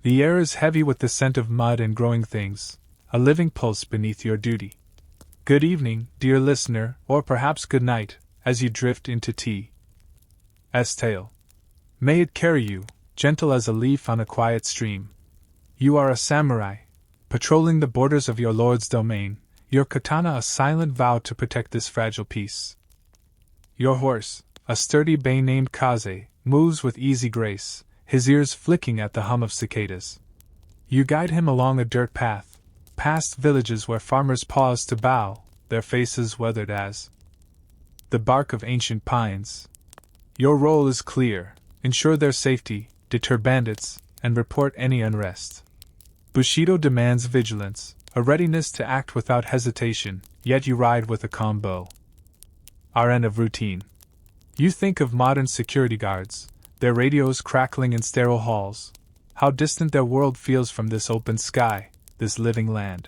The air is heavy with the scent of mud and growing things, a living pulse beneath your duty. Good evening, dear listener, or perhaps good night, as you drift into T's tale. May it carry you, gentle as a leaf on a quiet stream. You are a samurai, patrolling the borders of your lord's domain, your katana a silent vow to protect this fragile peace. Your horse, a sturdy bay named Kaze, moves with easy grace, his ears flicking at the hum of cicadas. You guide him along a dirt path, past villages where farmers pause to bow, their faces weathered as the bark of ancient pines. Your role is clear: ensure their safety, deter bandits, and report any unrest. Bushido demands vigilance, a readiness to act without hesitation, yet you ride with a calm bow. Our end of routine. You think of modern security guards, their radios crackling in sterile halls. How distant their world feels from this open sky, this living land.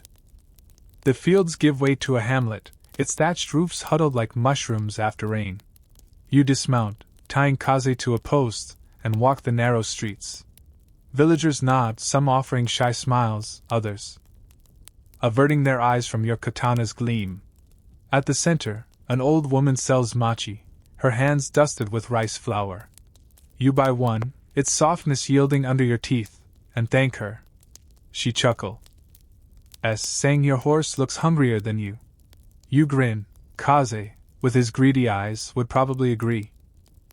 The fields give way to a hamlet, its thatched roofs huddled like mushrooms after rain. You dismount, tying Kaze to a post, and walk the narrow streets. Villagers nod, some offering shy smiles, others averting their eyes from your katana's gleam. At the center, an old woman sells mochi, her hands dusted with rice flour. You buy one, its softness yielding under your teeth, and thank her. She chuckles, saying your horse looks hungrier than you. You grin. Kaze, with his greedy eyes, would probably agree.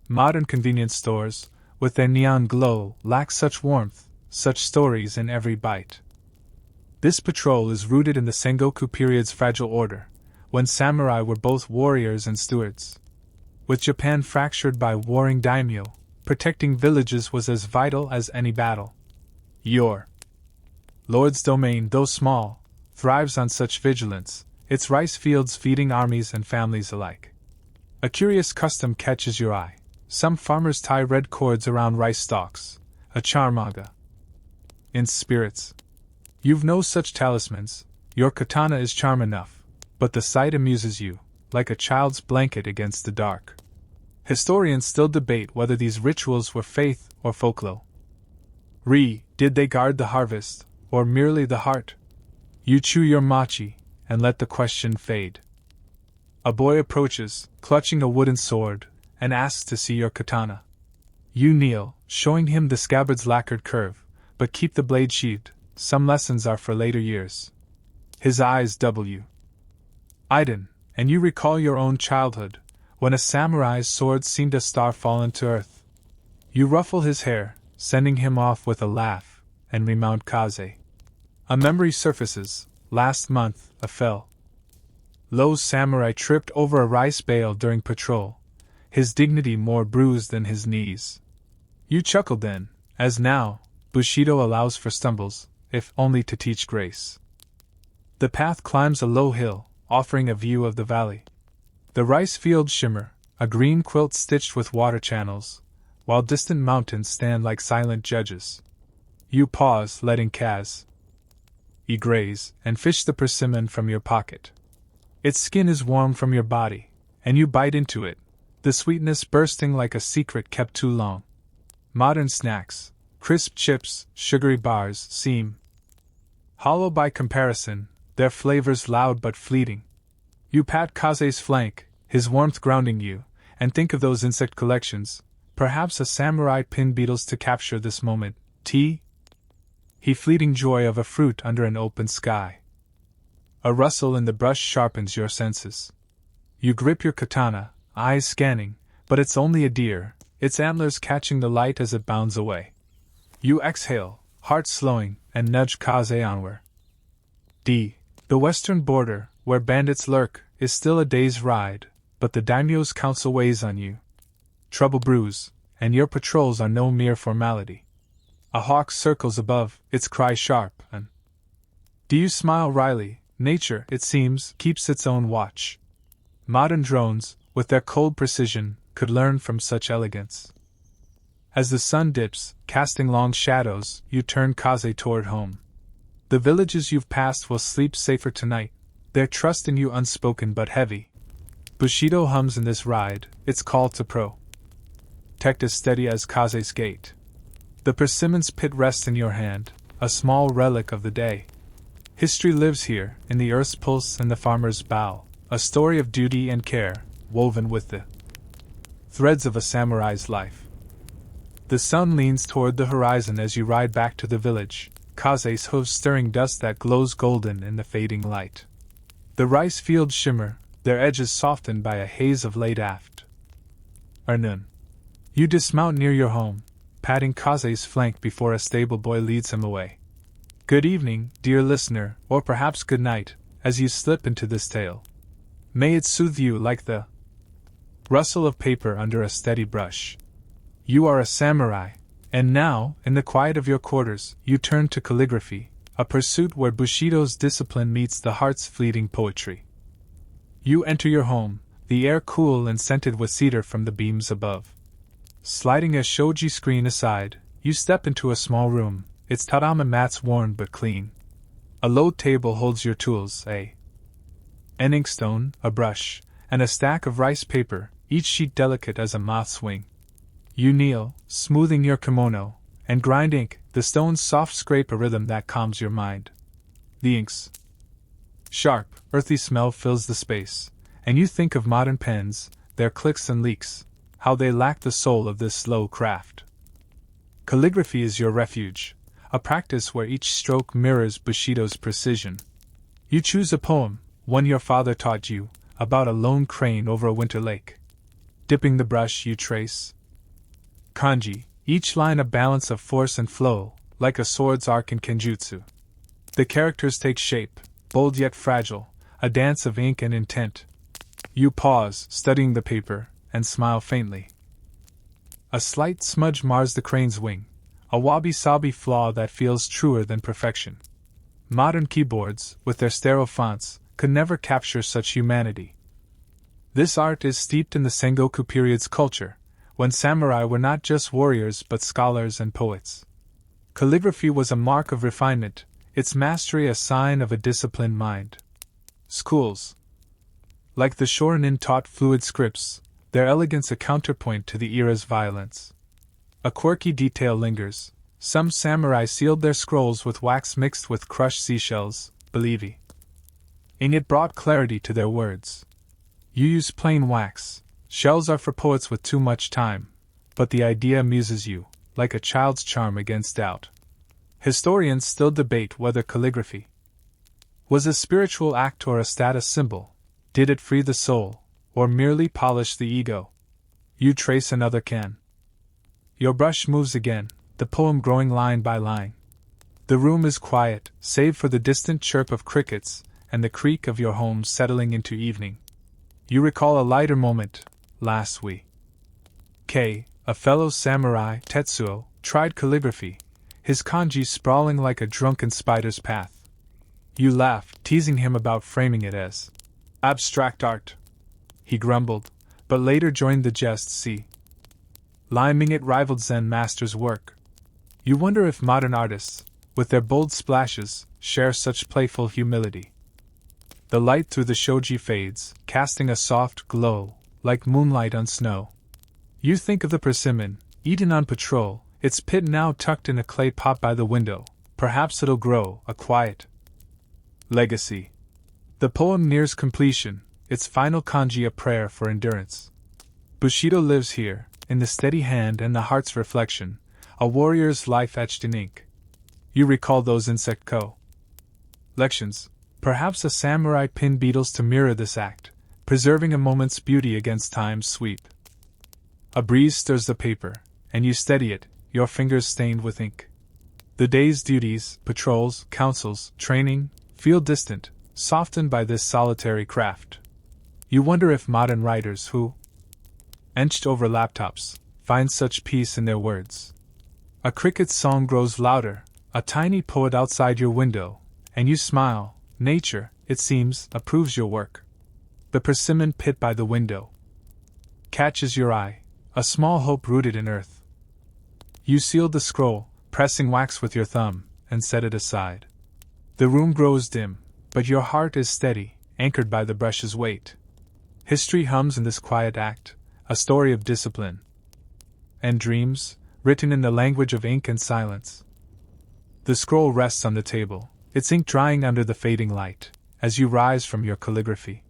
Modern convenience stores, with their neon glow, lack such warmth, such stories in every bite. This patrol is rooted in the Sengoku period's fragile order, when samurai were both warriors and stewards. With Japan fractured by warring daimyo, protecting villages was as vital as any battle. Your lord's domain, though small, thrives on such vigilance, its rice fields feeding armies and families alike. A curious custom catches your eye. Some farmers tie red cords around rice stalks, a charmaga in spirits. You've no such talismans, your katana is charm enough, but the sight amuses you, like a child's blanket against the dark. Historians still debate whether these rituals were faith or folklore. Did they guard the harvest, or merely the heart? You chew your mochi, and let the question fade. A boy approaches, clutching a wooden sword, and asks to see your katana. You kneel, showing him the scabbard's lacquered curve, but keep the blade sheathed. Some lessons are for later years. His eyes double you. Iden, and you recall your own childhood, when a samurai's sword seemed a star fallen to earth. You ruffle his hair, sending him off with a laugh, and remount Kaze. A memory surfaces. Last month, a fellow samurai tripped over a rice bale during patrol, his dignity more bruised than his knees. You chuckled then, as now, Bushido allows for stumbles, if only to teach grace. The path climbs a low hill, offering a view of the valley. The rice fields shimmer, a green quilt stitched with water channels, while distant mountains stand like silent judges. You pause, letting Kaze graze, and fish the persimmon from your pocket. Its skin is warm from your body, and you bite into it, the sweetness bursting like a secret kept too long. Modern snacks, crisp chips, sugary bars, seem hollow by comparison, their flavors loud but fleeting. You pat Kaze's flank, his warmth grounding you, and think of those insect collections, perhaps a samurai pinned beetles to capture this moment. He fleeting joy of a fruit under an open sky. A rustle in the brush sharpens your senses. You grip your katana, eyes scanning, but it's only a deer, its antlers catching the light as it bounds away. You exhale, heart slowing, and nudge Kaze onward. The western border, where bandits lurk, is still a day's ride, but the daimyo's counsel weighs on you. Trouble brews, and your patrols are no mere formality. A hawk circles above, its cry sharp, and do you smile wryly? Nature, it seems, keeps its own watch. Modern drones, with their cold precision, could learn from such elegance. As the sun dips, casting long shadows, you turn Kaze toward home. The villages you've passed will sleep safer tonight, their trust in you unspoken but heavy. Bushido hums in this ride, its call to techt as steady as Kaze's gate. The persimmon's pit rests in your hand, a small relic of the day. History lives here, in the earth's pulse and the farmer's bow, a story of duty and care, woven with the threads of a samurai's life. The sun leans toward the horizon as you ride back to the village, Kaze's hooves stirring dust that glows golden in the fading light. The rice fields shimmer, their edges softened by a haze of late afternoon. You dismount near your home, patting Kaze's flank before a stable boy leads him away. Good evening, dear listener, or perhaps good night, as you slip into this tale. May it soothe you like the rustle of paper under a steady brush. You are a samurai, and now, in the quiet of your quarters, you turn to calligraphy, a pursuit where bushido's discipline meets the heart's fleeting poetry. You enter your home, the air cool and scented with cedar from the beams above. Sliding a shoji screen aside, you step into a small room, its tatami mats worn but clean. A low table holds your tools, an inkstone, a brush, and a stack of rice paper, each sheet delicate as a moth's wing. You kneel, smoothing your kimono, and grind ink, the stones soft scrape a rhythm that calms your mind. The ink's sharp, earthy smell fills the space, and you think of modern pens, their clicks and leaks, how they lack the soul of this slow craft. Calligraphy is your refuge, a practice where each stroke mirrors bushido's precision. You choose a poem, one your father taught you, about a lone crane over a winter lake. Dipping the brush, you trace kanji, each line a balance of force and flow, like a sword's arc in kenjutsu. The characters take shape, bold yet fragile, a dance of ink and intent. You pause, studying the paper, and smile faintly. A slight smudge mars the crane's wing, a wabi-sabi flaw that feels truer than perfection. Modern keyboards, with their sterile fonts, could never capture such humanity. This art is steeped in the Sengoku period's culture, when samurai were not just warriors but scholars and poets. Calligraphy was a mark of refinement, its mastery a sign of a disciplined mind. Schools, like the shorin taught fluid scripts, their elegance a counterpoint to the era's violence. A quirky detail lingers. Some samurai sealed their scrolls with wax mixed with crushed seashells, believe in it brought clarity to their words. You use plain wax. Shells are for poets with too much time, but the idea amuses you, like a child's charm against doubt. Historians still debate whether calligraphy was a spiritual act or a status symbol. Did it free the soul, or merely polish the ego? You trace another can. Your brush moves again, the poem growing line by line. The room is quiet, save for the distant chirp of crickets and the creak of your home settling into evening. You recall a lighter moment. Last week, a fellow samurai, Tetsuo, tried calligraphy, his kanji sprawling like a drunken spider's path. You laughed, teasing him about framing it as abstract art. He grumbled, but later joined the jest. Liming it rivaled Zen master's work. You wonder if modern artists, with their bold splashes, share such playful humility. The light through the shoji fades, casting a soft glow, like moonlight on snow. You think of the persimmon, eaten on patrol, its pit now tucked in a clay pot by the window. Perhaps it'll grow, a quiet legacy. The poem nears completion, its final kanji a prayer for endurance. Bushido lives here, in the steady hand and the heart's reflection, a warrior's life etched in ink. You recall those insect collections, perhaps a samurai pinned beetles to mirror this act, preserving a moment's beauty against time's sweep. A breeze stirs the paper, and you steady it, your fingers stained with ink. The day's duties, patrols, councils, training, feel distant, softened by this solitary craft. You wonder if modern writers who etched over laptops find such peace in their words. A cricket's song grows louder, a tiny poet outside your window, and you smile. Nature, it seems, approves your work. The persimmon pit by the window catches your eye, a small hope rooted in earth. You seal the scroll, pressing wax with your thumb, and set it aside. The room grows dim, but your heart is steady, anchored by the brush's weight. History hums in this quiet act, a story of discipline, and dreams, written in the language of ink and silence. The scroll rests on the table, its ink drying under the fading light, as you rise from your calligraphy.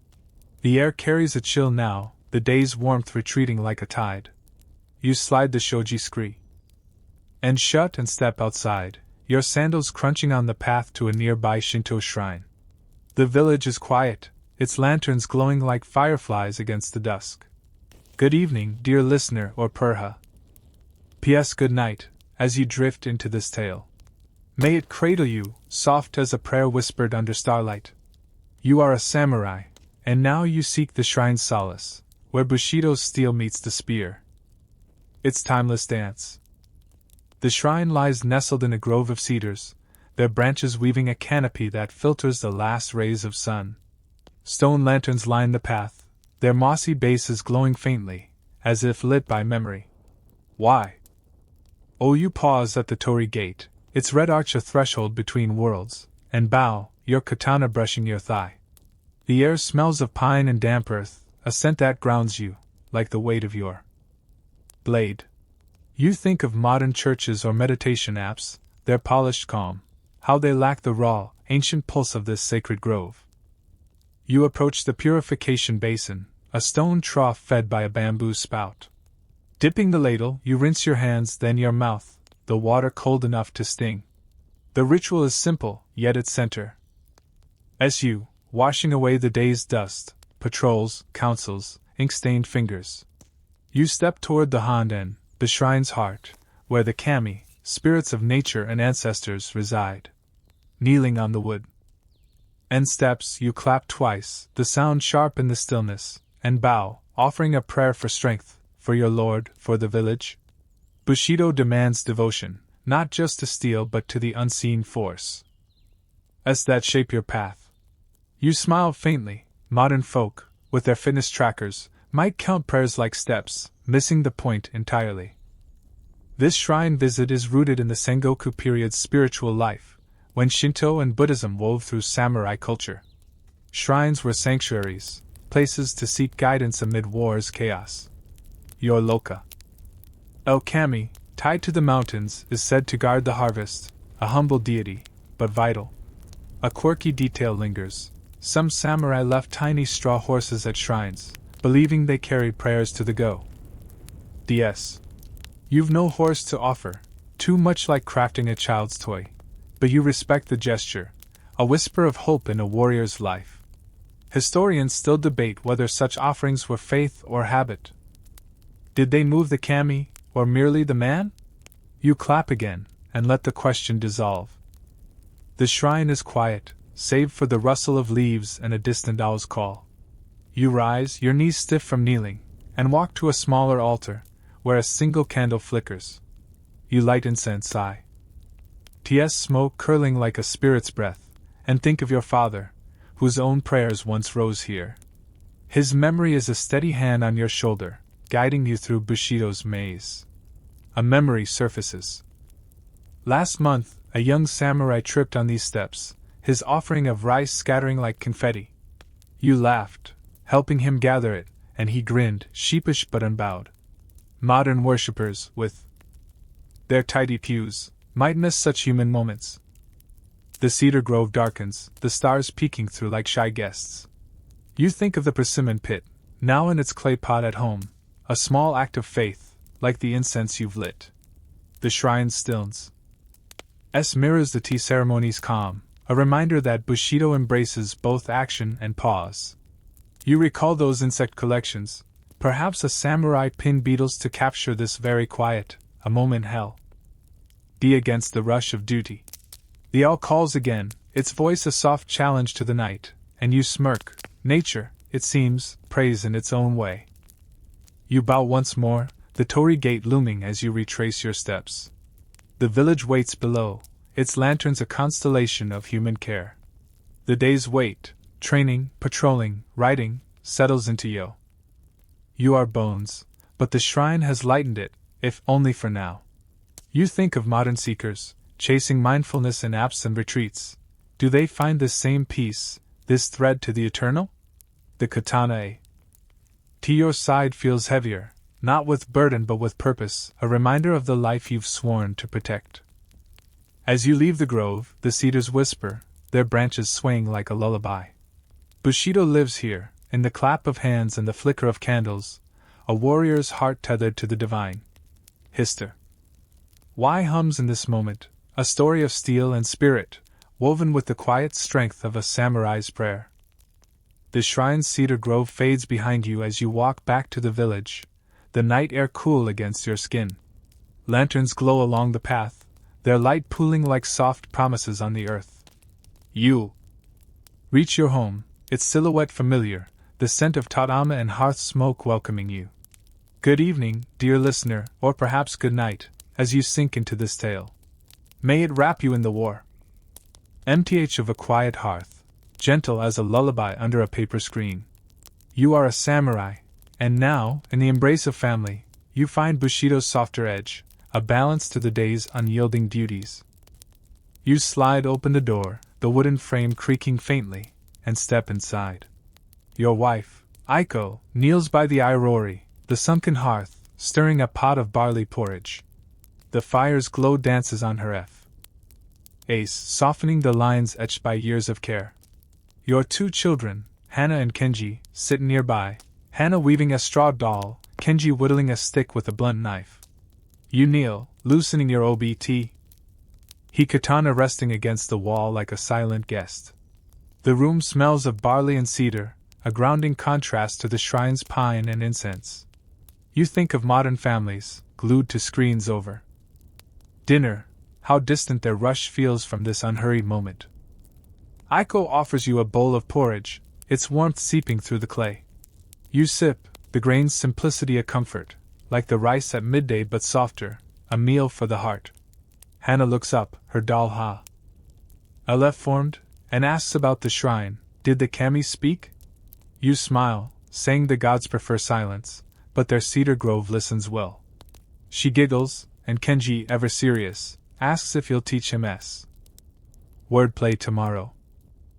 The air carries a chill now, the day's warmth retreating like a tide. You slide the shoji scree and shut and step outside, your sandals crunching on the path to a nearby Shinto shrine. The village is quiet, its lanterns glowing like fireflies against the dusk. Good evening, dear listener or Purha. P.S. Good night, as you drift into this tale. May it cradle you, soft as a prayer whispered under starlight. You are a samurai, and now you seek the shrine's solace, where Bushido's steel meets the spear. Its timeless dance. The shrine lies nestled in a grove of cedars, their branches weaving a canopy that filters the last rays of sun. Stone lanterns line the path, their mossy bases glowing faintly, as if lit by memory. Why? Oh, you pause at the torii gate, its red arch a threshold between worlds, and bow, your katana brushing your thigh. The air smells of pine and damp earth, a scent that grounds you, like the weight of your blade. You think of modern churches or meditation apps, their polished calm, how they lack the raw, ancient pulse of this sacred grove. You approach the purification basin, a stone trough fed by a bamboo spout. Dipping the ladle, you rinse your hands, then your mouth, the water cold enough to sting. The ritual is simple, yet its center. As you, washing away the day's dust, patrols, councils, ink-stained fingers. You step toward the Honden, the shrine's heart, where the kami, spirits of nature and ancestors, reside. Kneeling on the wood and steps, you clap twice, the sound sharp in the stillness, and bow, offering a prayer for strength, for your lord, for the village. Bushido demands devotion, not just to steel but to the unseen force that shape your path. You smile faintly. Modern folk, with their fitness trackers, might count prayers like steps, missing the point entirely. This shrine visit is rooted in the Sengoku period's spiritual life, when Shinto and Buddhism wove through samurai culture. Shrines were sanctuaries, places to seek guidance amid war's chaos. Your Loka, El Kami, tied to the mountains, is said to guard the harvest, a humble deity, but vital. A quirky detail lingers. Some samurai left tiny straw horses at shrines, believing they carried prayers to the DS. You've no horse to offer, too much like crafting a child's toy, but you respect the gesture, a whisper of hope in a warrior's life. Historians still debate whether such offerings were faith or habit. Did they move the kami, or merely the man? You clap again, and let the question dissolve. The shrine is quiet, save for the rustle of leaves and a distant owl's call. You rise, your knees stiff from kneeling, and walk to a smaller altar, where a single candle flickers. You light incense, Ts smoke curling like a spirit's breath, and think of your father, whose own prayers once rose here. His memory is a steady hand on your shoulder, guiding you through Bushido's maze. A memory surfaces. Last month, a young samurai tripped on these steps, his offering of rice scattering like confetti. You laughed, helping him gather it, and he grinned, sheepish but unbowed. Modern worshippers, with their tidy pews, might miss such human moments. The cedar grove darkens, the stars peeking through like shy guests. You think of the persimmon pit, now in its clay pot at home, a small act of faith, like the incense you've lit. The shrine's stillness mirrors the tea ceremony's calm, a reminder that Bushido embraces both action and pause. You recall those insect collections, perhaps a samurai pinned beetles to capture this very quiet, a moment hell. Against the rush of duty. The owl calls again, its voice a soft challenge to the night, and you smirk. Nature, it seems, prays in its own way. You bow once more, the torii gate looming as you retrace your steps. The village waits below, its lanterns a constellation of human care. The day's wait, training, patrolling, riding, settles into yo. You are bones, but the shrine has lightened it, if only for now. You think of modern seekers, chasing mindfulness in apps and retreats. Do they find this same peace, this thread to the eternal? The katana to your side feels heavier, not with burden but with purpose, a reminder of the life you've sworn to protect. As you leave the grove, the cedars whisper, their branches swaying like a lullaby. Bushido lives here, in the clap of hands and the flicker of candles, a warrior's heart tethered to the divine. Hister. Why hums in this moment, a story of steel and spirit, woven with the quiet strength of a samurai's prayer. The shrine's cedar grove fades behind you as you walk back to the village, the night air cool against your skin. Lanterns glow along the path, their light pooling like soft promises on the earth. You reach your home, its silhouette familiar, the scent of tatama and hearth smoke welcoming you. Good evening, dear listener, or perhaps good night, as you sink into this tale. May it wrap you in the war. MTH of a quiet hearth, gentle as a lullaby under a paper screen. You are a samurai, and now, in the embrace of family, you find Bushido's softer edge, a balance to the day's unyielding duties. You slide open the door, the wooden frame creaking faintly, and step inside. Your wife, Aiko, kneels by the airori, the sunken hearth, stirring a pot of barley porridge. The fire's glow dances on her face, softening the lines etched by years of care. Your two children, Hana and Kenji, sit nearby, Hana weaving a straw doll, Kenji whittling a stick with a blunt knife. You kneel, loosening your obt. Katana resting against the wall like a silent guest. The room smells of barley and cedar, a grounding contrast to the shrine's pine and incense. You think of modern families, glued to screens over dinner, how distant their rush feels from this unhurried moment. Aiko offers you a bowl of porridge, its warmth seeping through the clay. You sip, the grain's simplicity a comfort, like the rice at midday but softer, a meal for the heart. Hana looks up, her doll Aleph formed, and asks about the shrine. Did the kami speak? You smile, saying the gods prefer silence, but their cedar grove listens well. She giggles, and Kenji, ever serious, asks if you'll teach him wordplay tomorrow.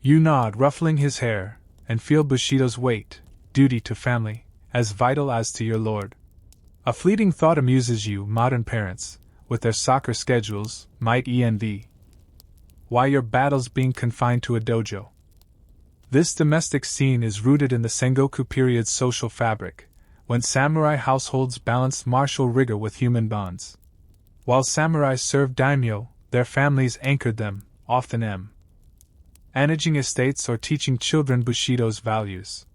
You nod, ruffling his hair, and feel Bushido's weight, duty to family, as vital as to your lord. A fleeting thought amuses you, modern parents, with their soccer schedules, might envy. Why your battles being confined to a dojo. This domestic scene is rooted in the Sengoku period's social fabric, when samurai households balanced martial rigor with human bonds. While samurai served daimyo, their families anchored them, often managing estates or teaching children Bushido's values.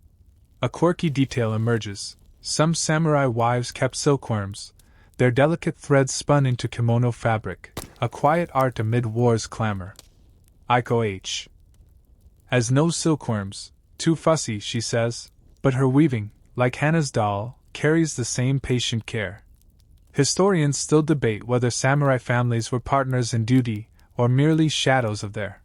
A quirky detail emerges. Some samurai wives kept silkworms, their delicate threads spun into kimono fabric, a quiet art amid war's clamor. Aiko H. Has no silkworms, too fussy, she says, but her weaving, like Hana's doll, carries the same patient care. Historians still debate whether samurai families were partners in duty or merely shadows of their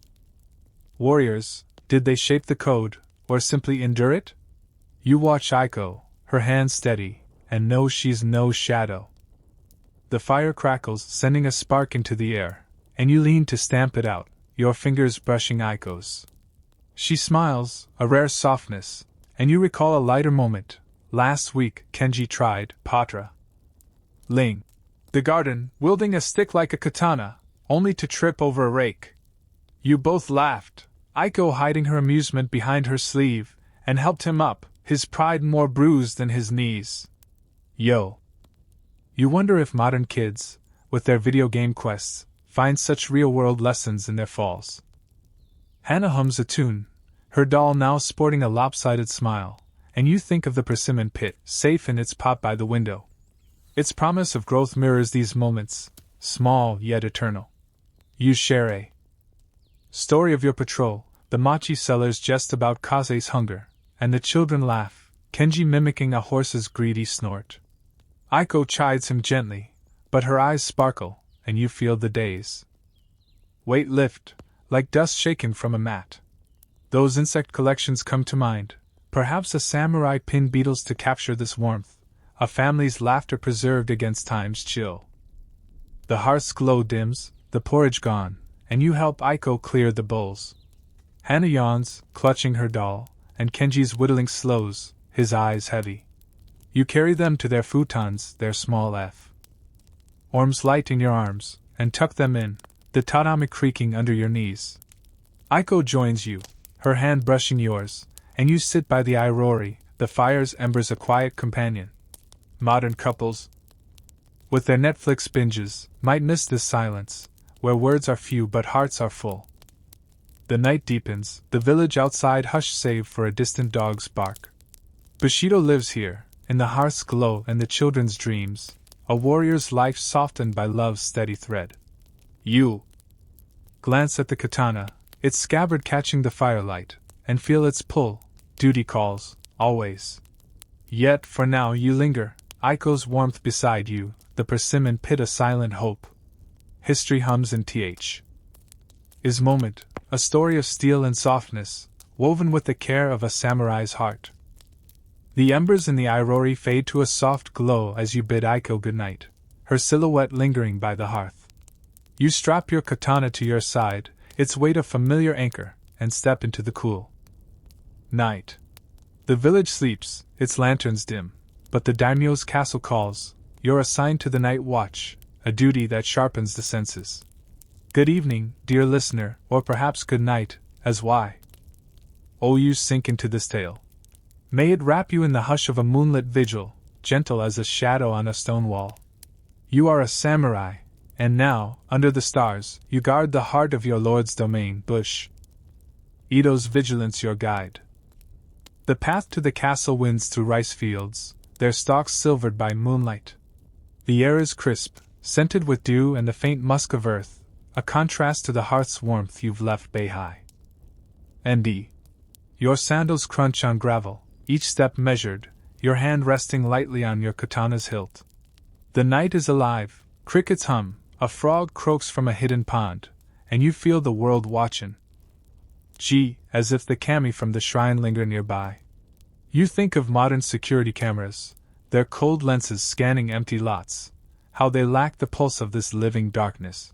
warriors. Did they shape the code, or simply endure it? You watch Aiko, her hands steady, and know she's no shadow. The fire crackles, sending a spark into the air, and you lean to stamp it out, your fingers brushing Aiko's. She smiles, a rare softness, and you recall a lighter moment. Last week, Kenji tried Patra Ling the garden, wielding a stick like a katana, only to trip over a rake. You both laughed, Aiko hiding her amusement behind her sleeve, and helped him up, his pride more bruised than his knees. Yo. You wonder if modern kids, with their video game quests, find such real-world lessons in their falls. Hana hums a tune, her doll now sporting a lopsided smile, and you think of the persimmon pit, safe in its pot by the window. Its promise of growth mirrors these moments, small yet eternal. You share a story of your patrol, the mochi seller's jest about Kaze's hunger, and the children laugh, Kenji mimicking a horse's greedy snort. Aiko chides him gently, but her eyes sparkle, and you feel the day's weight lift, like dust shaken from a mat. Those insect collections come to mind, perhaps a samurai pinned beetles to capture this warmth, a family's laughter preserved against time's chill. The hearth's glow dims, the porridge gone, and you help Aiko clear the bowls. Hana yawns, clutching her doll, and Kenji's whittling slows, his eyes heavy. You carry them to their futons, their small arms light in your arms, and tuck them in, the tatami creaking under your knees. Aiko joins you, her hand brushing yours, and you sit by the airori, the fire's embers a quiet companion. Modern couples, with their Netflix binges, might miss this silence, where words are few but hearts are full. The night deepens, the village outside hushed save for a distant dog's bark. Bushido lives here, in the hearth's glow and the children's dreams, a warrior's life softened by love's steady thread. You glance at the katana, its scabbard catching the firelight, and feel its pull. Duty calls, always. Yet, for now, you linger, Aiko's warmth beside you, the persimmon pit a silent hope. History hums in is moment, a story of steel and softness, woven with the care of a samurai's heart. The embers in the airori fade to a soft glow as you bid Aiko goodnight, her silhouette lingering by the hearth. You strap your katana to your side, its weight a familiar anchor, and step into the cool night. The village sleeps, its lanterns dim, but the daimyo's castle calls. You're assigned to the night watch, a duty that sharpens the senses. Good evening, dear listener, or perhaps good night, as you sink into this tale. May it wrap you in the hush of a moonlit vigil, gentle as a shadow on a stone wall. You are a samurai, and now, under the stars, you guard the heart of your lord's domain, Bushido's vigilance your guide. The path to the castle winds through rice fields, their stalks silvered by moonlight. The air is crisp, scented with dew and the faint musk of earth, a contrast to the hearth's warmth you've left bay-high. Your sandals crunch on gravel, each step measured, your hand resting lightly on your katana's hilt. The night is alive, crickets hum, a frog croaks from a hidden pond, and you feel the world watchin'. As if the kami from the shrine linger nearby. You think of modern security cameras, their cold lenses scanning empty lots, how they lack the pulse of this living darkness.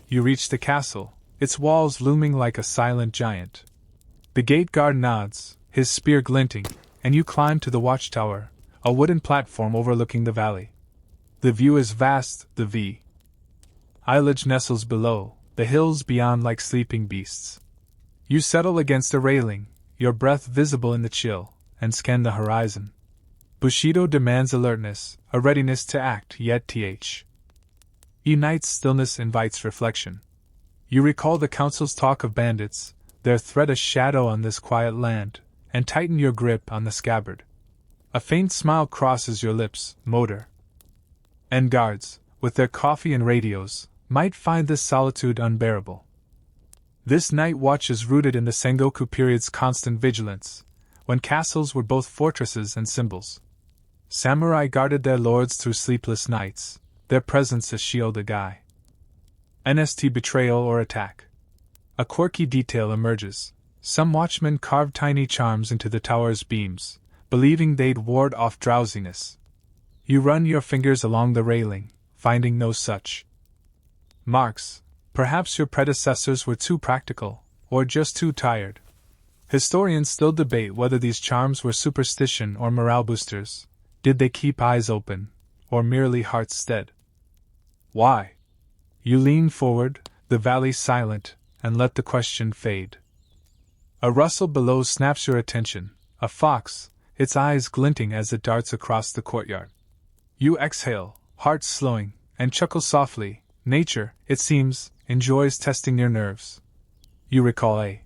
You reach the castle, its walls looming like a silent giant. The gate guard nods, his spear glinting, and you climb to the watchtower, a wooden platform overlooking the valley. The view is vast, the village nestles below, the hills beyond like sleeping beasts. You settle against a railing, your breath visible in the chill, and scan the horizon. Bushido demands alertness, a readiness to act, yet night's stillness invites reflection. You recall the council's talk of bandits, their threat a shadow on this quiet land, and tighten your grip on the scabbard. A faint smile crosses your lips, motor. And guards, with their coffee and radios, might find this solitude unbearable. This night watch is rooted in the Sengoku period's constant vigilance, when castles were both fortresses and symbols. Samurai guarded their lords through sleepless nights, their presence a shield against betrayal or attack. A quirky detail emerges. Some watchmen carved tiny charms into the tower's beams, believing they'd ward off drowsiness. You run your fingers along the railing, finding no such marks. Perhaps your predecessors were too practical, or just too tired. Historians still debate whether these charms were superstition or morale boosters. Did they keep eyes open, or merely hearts stead? Why? You lean forward, the valley silent, and let the question fade. A rustle below snaps your attention, a fox, its eyes glinting as it darts across the courtyard. You exhale, heart slowing, and chuckle softly. Nature, it seems, enjoys testing your nerves. You recall a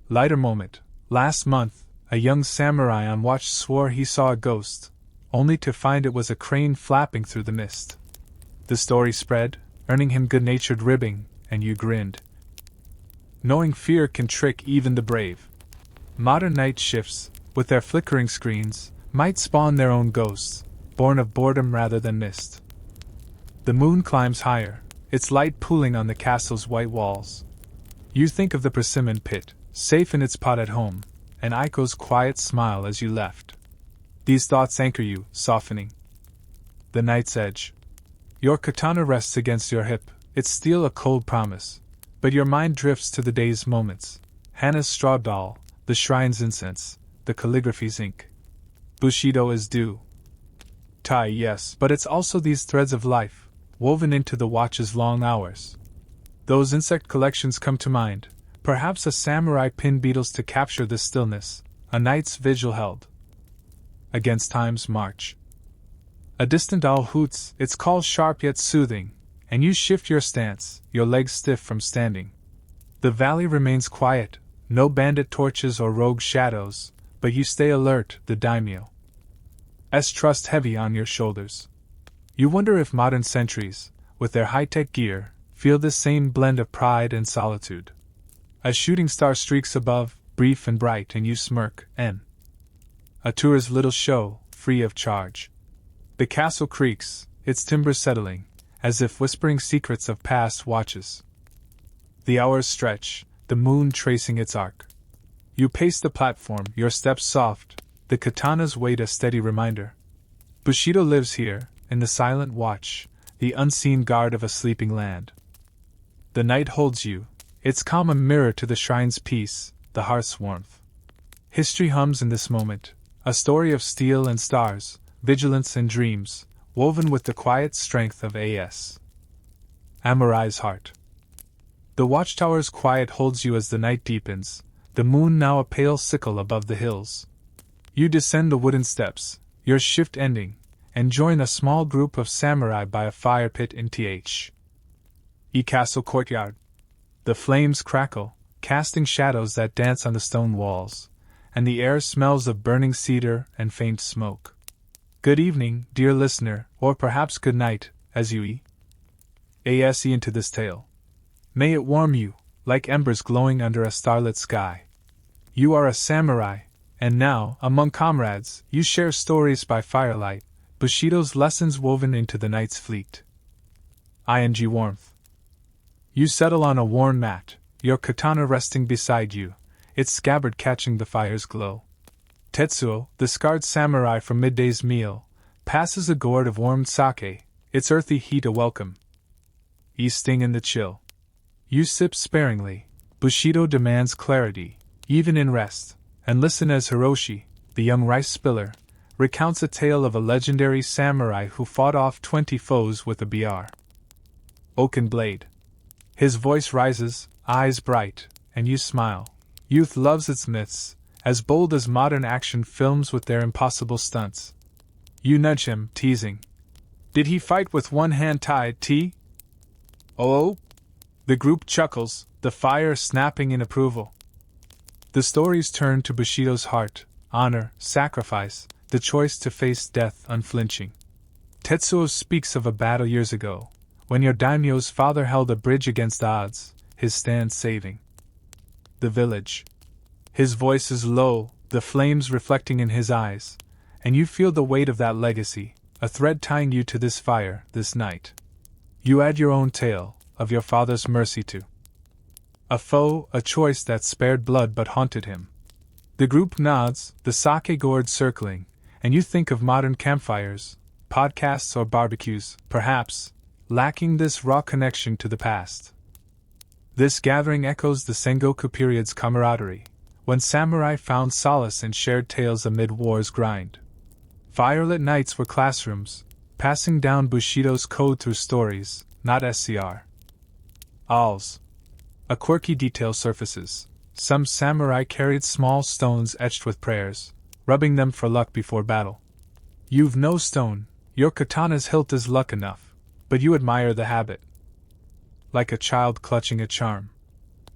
lighter moment. Last month, a young samurai on watch swore he saw a ghost, only to find it was a crane flapping through the mist. The story spread, earning him good-natured ribbing, and you grinned, knowing fear can trick even the brave. Modern night shifts, with their flickering screens, might spawn their own ghosts, born of boredom rather than mist. The moon climbs higher, its light pooling on the castle's white walls. You think of the persimmon pit, safe in its pot at home, and Aiko's quiet smile as you left. These thoughts anchor you, softening the night's edge. Your katana rests against your hip, its steel a cold promise, but your mind drifts to the day's moments. Hana's straw doll, the shrine's incense, the calligraphy's ink. Bushido is due. Tai, yes, but it's also these threads of life, woven into the watch's long hours. Those insect collections come to mind, perhaps a samurai pinned beetles to capture the stillness, a night's vigil held against time's march. A distant owl hoots, its call sharp yet soothing, and you shift your stance, your legs stiff from standing. The valley remains quiet, no bandit torches or rogue shadows, but you stay alert, the daimyo's trust heavy on your shoulders. You wonder if modern sentries, with their high-tech gear, feel this same blend of pride and solitude. A shooting star streaks above, brief and bright, and you smirk, a tour's little show, free of charge. The castle creaks, its timbers settling, as if whispering secrets of past watches. The hours stretch, the moon tracing its arc. You pace the platform, your steps soft, the katana's weight a steady reminder. Bushido lives here, in the silent watch, the unseen guard of a sleeping land. The night holds you, its calm a mirror to the shrine's peace, the hearth's warmth. History hums in this moment, a story of steel and stars, vigilance and dreams, woven with the quiet strength of A.S. Amurai's heart. The watchtower's quiet holds you as the night deepens, the moon now a pale sickle above the hills. You descend the wooden steps, your shift ending, and join a small group of samurai by a fire pit in Th. E castle courtyard. The flames crackle, casting shadows that dance on the stone walls, and the air smells of burning cedar and faint smoke. Good evening, dear listener, or perhaps good night, as you ase into this tale. May it warm you, like embers glowing under a starlit sky. You are a samurai, and now, among comrades, you share stories by firelight, Bushido's lessons woven into the night's fleet. Warmth. You settle on a worn mat, your katana resting beside you, its scabbard catching the fire's glow. Tetsuo, the scarred samurai from midday's meal, passes a gourd of warmed sake, its earthy heat a welcome. Sting in the chill. You sip sparingly, Bushido demands clarity, even in rest, and listen as Hiroshi, the young rice spiller, recounts a tale of a legendary samurai who fought off 20 foes with a oaken blade. His voice rises, eyes bright, and you smile. Youth loves its myths, as bold as modern action films with their impossible stunts. You nudge him, teasing. Did he fight with one hand tied, T? Oh? The group chuckles, the fire snapping in approval. The stories turn to Bushido's heart, honor, sacrifice, the choice to face death unflinching. Tetsuo speaks of a battle years ago, when your daimyo's father held a bridge against odds, his stand saving the village. His voice is low, the flames reflecting in his eyes, and you feel the weight of that legacy, a thread tying you to this fire, this night. You add your own tale, of your father's mercy to a foe, a choice that spared blood but haunted him. The group nods, the sake gourd circling, and you think of modern campfires, podcasts or barbecues, perhaps, lacking this raw connection to the past. This gathering echoes the Sengoku period's camaraderie, when samurai found solace in shared tales amid war's grind. Firelit nights were classrooms, passing down Bushido's code through stories, not SCR. Alls. A quirky detail surfaces. Some samurai carried small stones etched with prayers, rubbing them for luck before battle. You've no stone, your katana's hilt is luck enough, but you admire the habit. Like a child clutching a charm.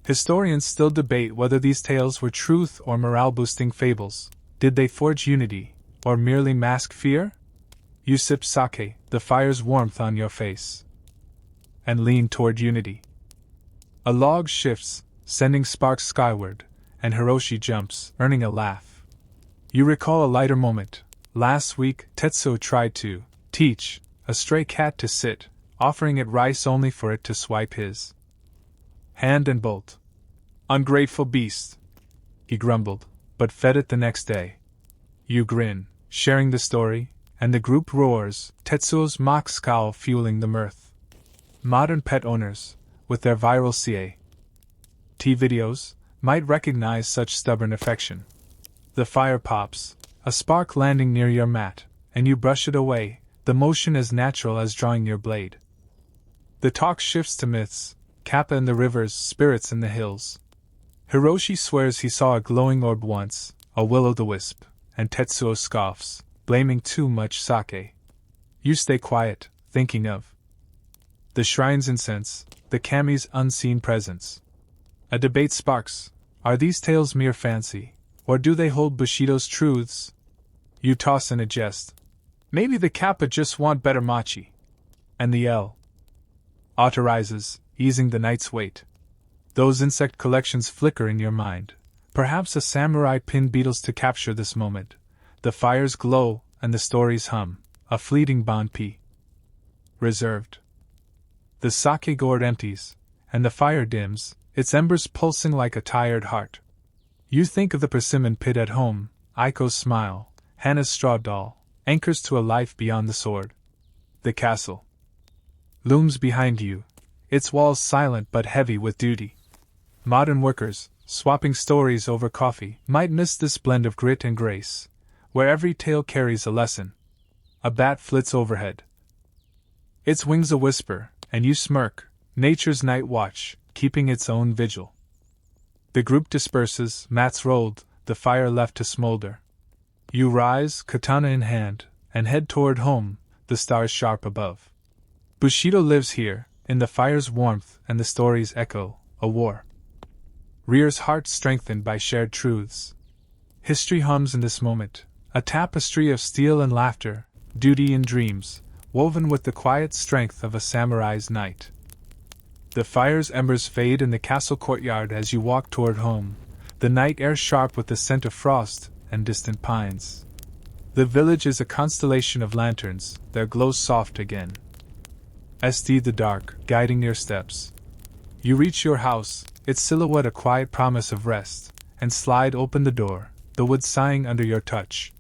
Historians still debate whether these tales were truth or morale-boosting fables. Did they forge unity, or merely mask fear? You sip sake, the fire's warmth on your face, and lean toward unity. A log shifts, sending sparks skyward, and Hiroshi jumps, earning a laugh. You recall a lighter moment. Last week, Tetsuo tried to teach a stray cat to sit, offering it rice only for it to swipe his hand and bolt. Ungrateful beast, he grumbled, but fed it the next day. You grin, sharing the story, and the group roars, Tetsuo's mock scowl fueling the mirth. Modern pet owners, with their viral CAT videos, might recognize such stubborn affection. The fire pops, a spark landing near your mat, and you brush it away, the motion as natural as drawing your blade. The talk shifts to myths, kappa in the rivers, spirits in the hills. Hiroshi swears he saw a glowing orb once, a will-o'-the-wisp, and Tetsuo scoffs, blaming too much sake. You stay quiet, thinking of the shrine's incense, the kami's unseen presence. A debate sparks. Are these tales mere fancy, or do they hold Bushido's truths? You toss in a jest. Maybe the kappa just want better machi. And the L authorizes, easing the night's weight. Those insect collections flicker in your mind. Perhaps a samurai pinned beetles to capture this moment. The fires glow, and the stories hum, a fleeting bond p. Reserved. The sake gourd empties, and the fire dims, its embers pulsing like a tired heart. You think of the persimmon pit at home, Aiko's smile, Hannah's straw doll, anchors to a life beyond the sword. The castle looms behind you, its walls silent but heavy with duty. Modern workers, swapping stories over coffee, might miss this blend of grit and grace, where every tale carries a lesson. A bat flits overhead. Its wings a whisper, and you smirk, nature's night watch, keeping its own vigil. The group disperses, mats rolled, the fire left to smolder. You rise, katana in hand, and head toward home, the stars sharp above. Bushido lives here, in the fire's warmth and the story's echo, a war. Rier's heart strengthened by shared truths. History hums in this moment, a tapestry of steel and laughter, duty and dreams, woven with the quiet strength of a samurai's night. The fire's embers fade in the castle courtyard as you walk toward home, the night air sharp with the scent of frost and distant pines. The village is a constellation of lanterns, their glow soft again. The dark, guiding your steps. You reach your house, its silhouette a quiet promise of rest, and slide open the door, the wood sighing under your touch.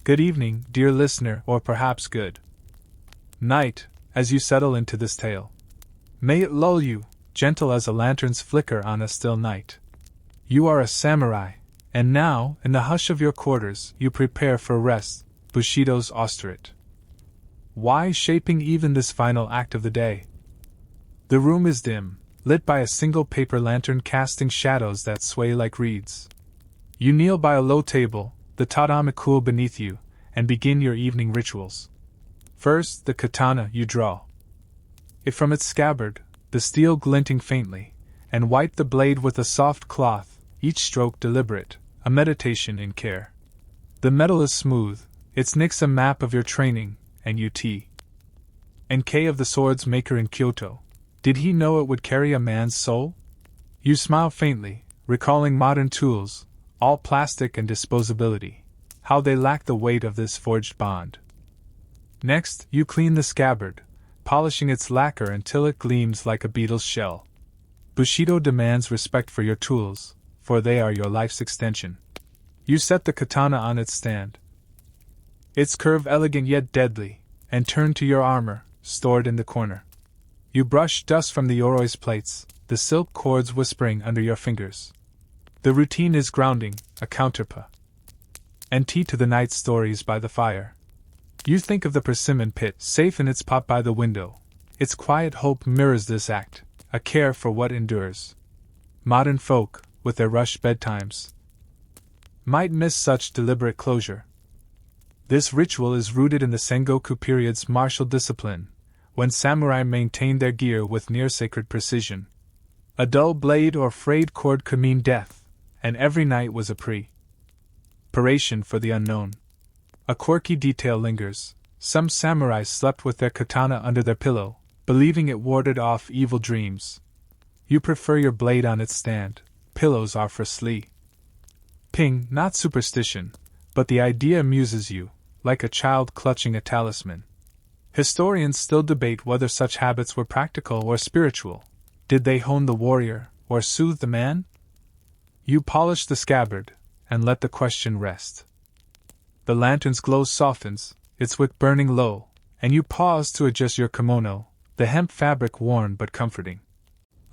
Good evening, dear listener, or perhaps good night, as you settle into this tale. May it lull you, gentle as a lantern's flicker on a still night. You are a samurai, and now, in the hush of your quarters, you prepare for rest, Bushido's osterate. Why shaping even this final act of the day? The room is dim, lit by a single paper lantern casting shadows that sway like reeds. You kneel by a low table, the tatami cool beneath you, and begin your evening rituals. First, the katana you draw it from its scabbard, the steel glinting faintly, and wipe the blade with a soft cloth, each stroke deliberate, a meditation in care. The metal is smooth, its nick's a map of your training, and N.K. of the sword's maker in Kyoto. Did he know it would carry a man's soul? You smile faintly, recalling modern tools, all plastic and disposability, how they lack the weight of this forged bond. Next, you clean the scabbard, polishing its lacquer until it gleams like a beetle's shell. Bushido demands respect for your tools, for they are your life's extension. You set the katana on its stand, its curve elegant yet deadly, and turn to your armor, stored in the corner. You brush dust from the oroi's plates, the silk cords whispering under your fingers. The routine is grounding, a counterpa. And tea to the night stories by the fire. You think of the persimmon pit, safe in its pot by the window. Its quiet hope mirrors this act, a care for what endures. Modern folk, with their rushed bedtimes, might miss such deliberate closure. This ritual is rooted in the Sengoku period's martial discipline, when samurai maintained their gear with near-sacred precision. A dull blade or frayed cord could mean death, and every night was a preparation for the unknown. A quirky detail lingers. Some samurai slept with their katana under their pillow, believing it warded off evil dreams. You prefer your blade on its stand. Pillows are for sleep. Not superstition, but the idea amuses you, like a child clutching a talisman. Historians still debate whether such habits were practical or spiritual. Did they hone the warrior, or soothe the man? You polish the scabbard, and let the question rest. The lantern's glow softens, its wick burning low, and you pause to adjust your kimono, the hemp fabric worn but comforting.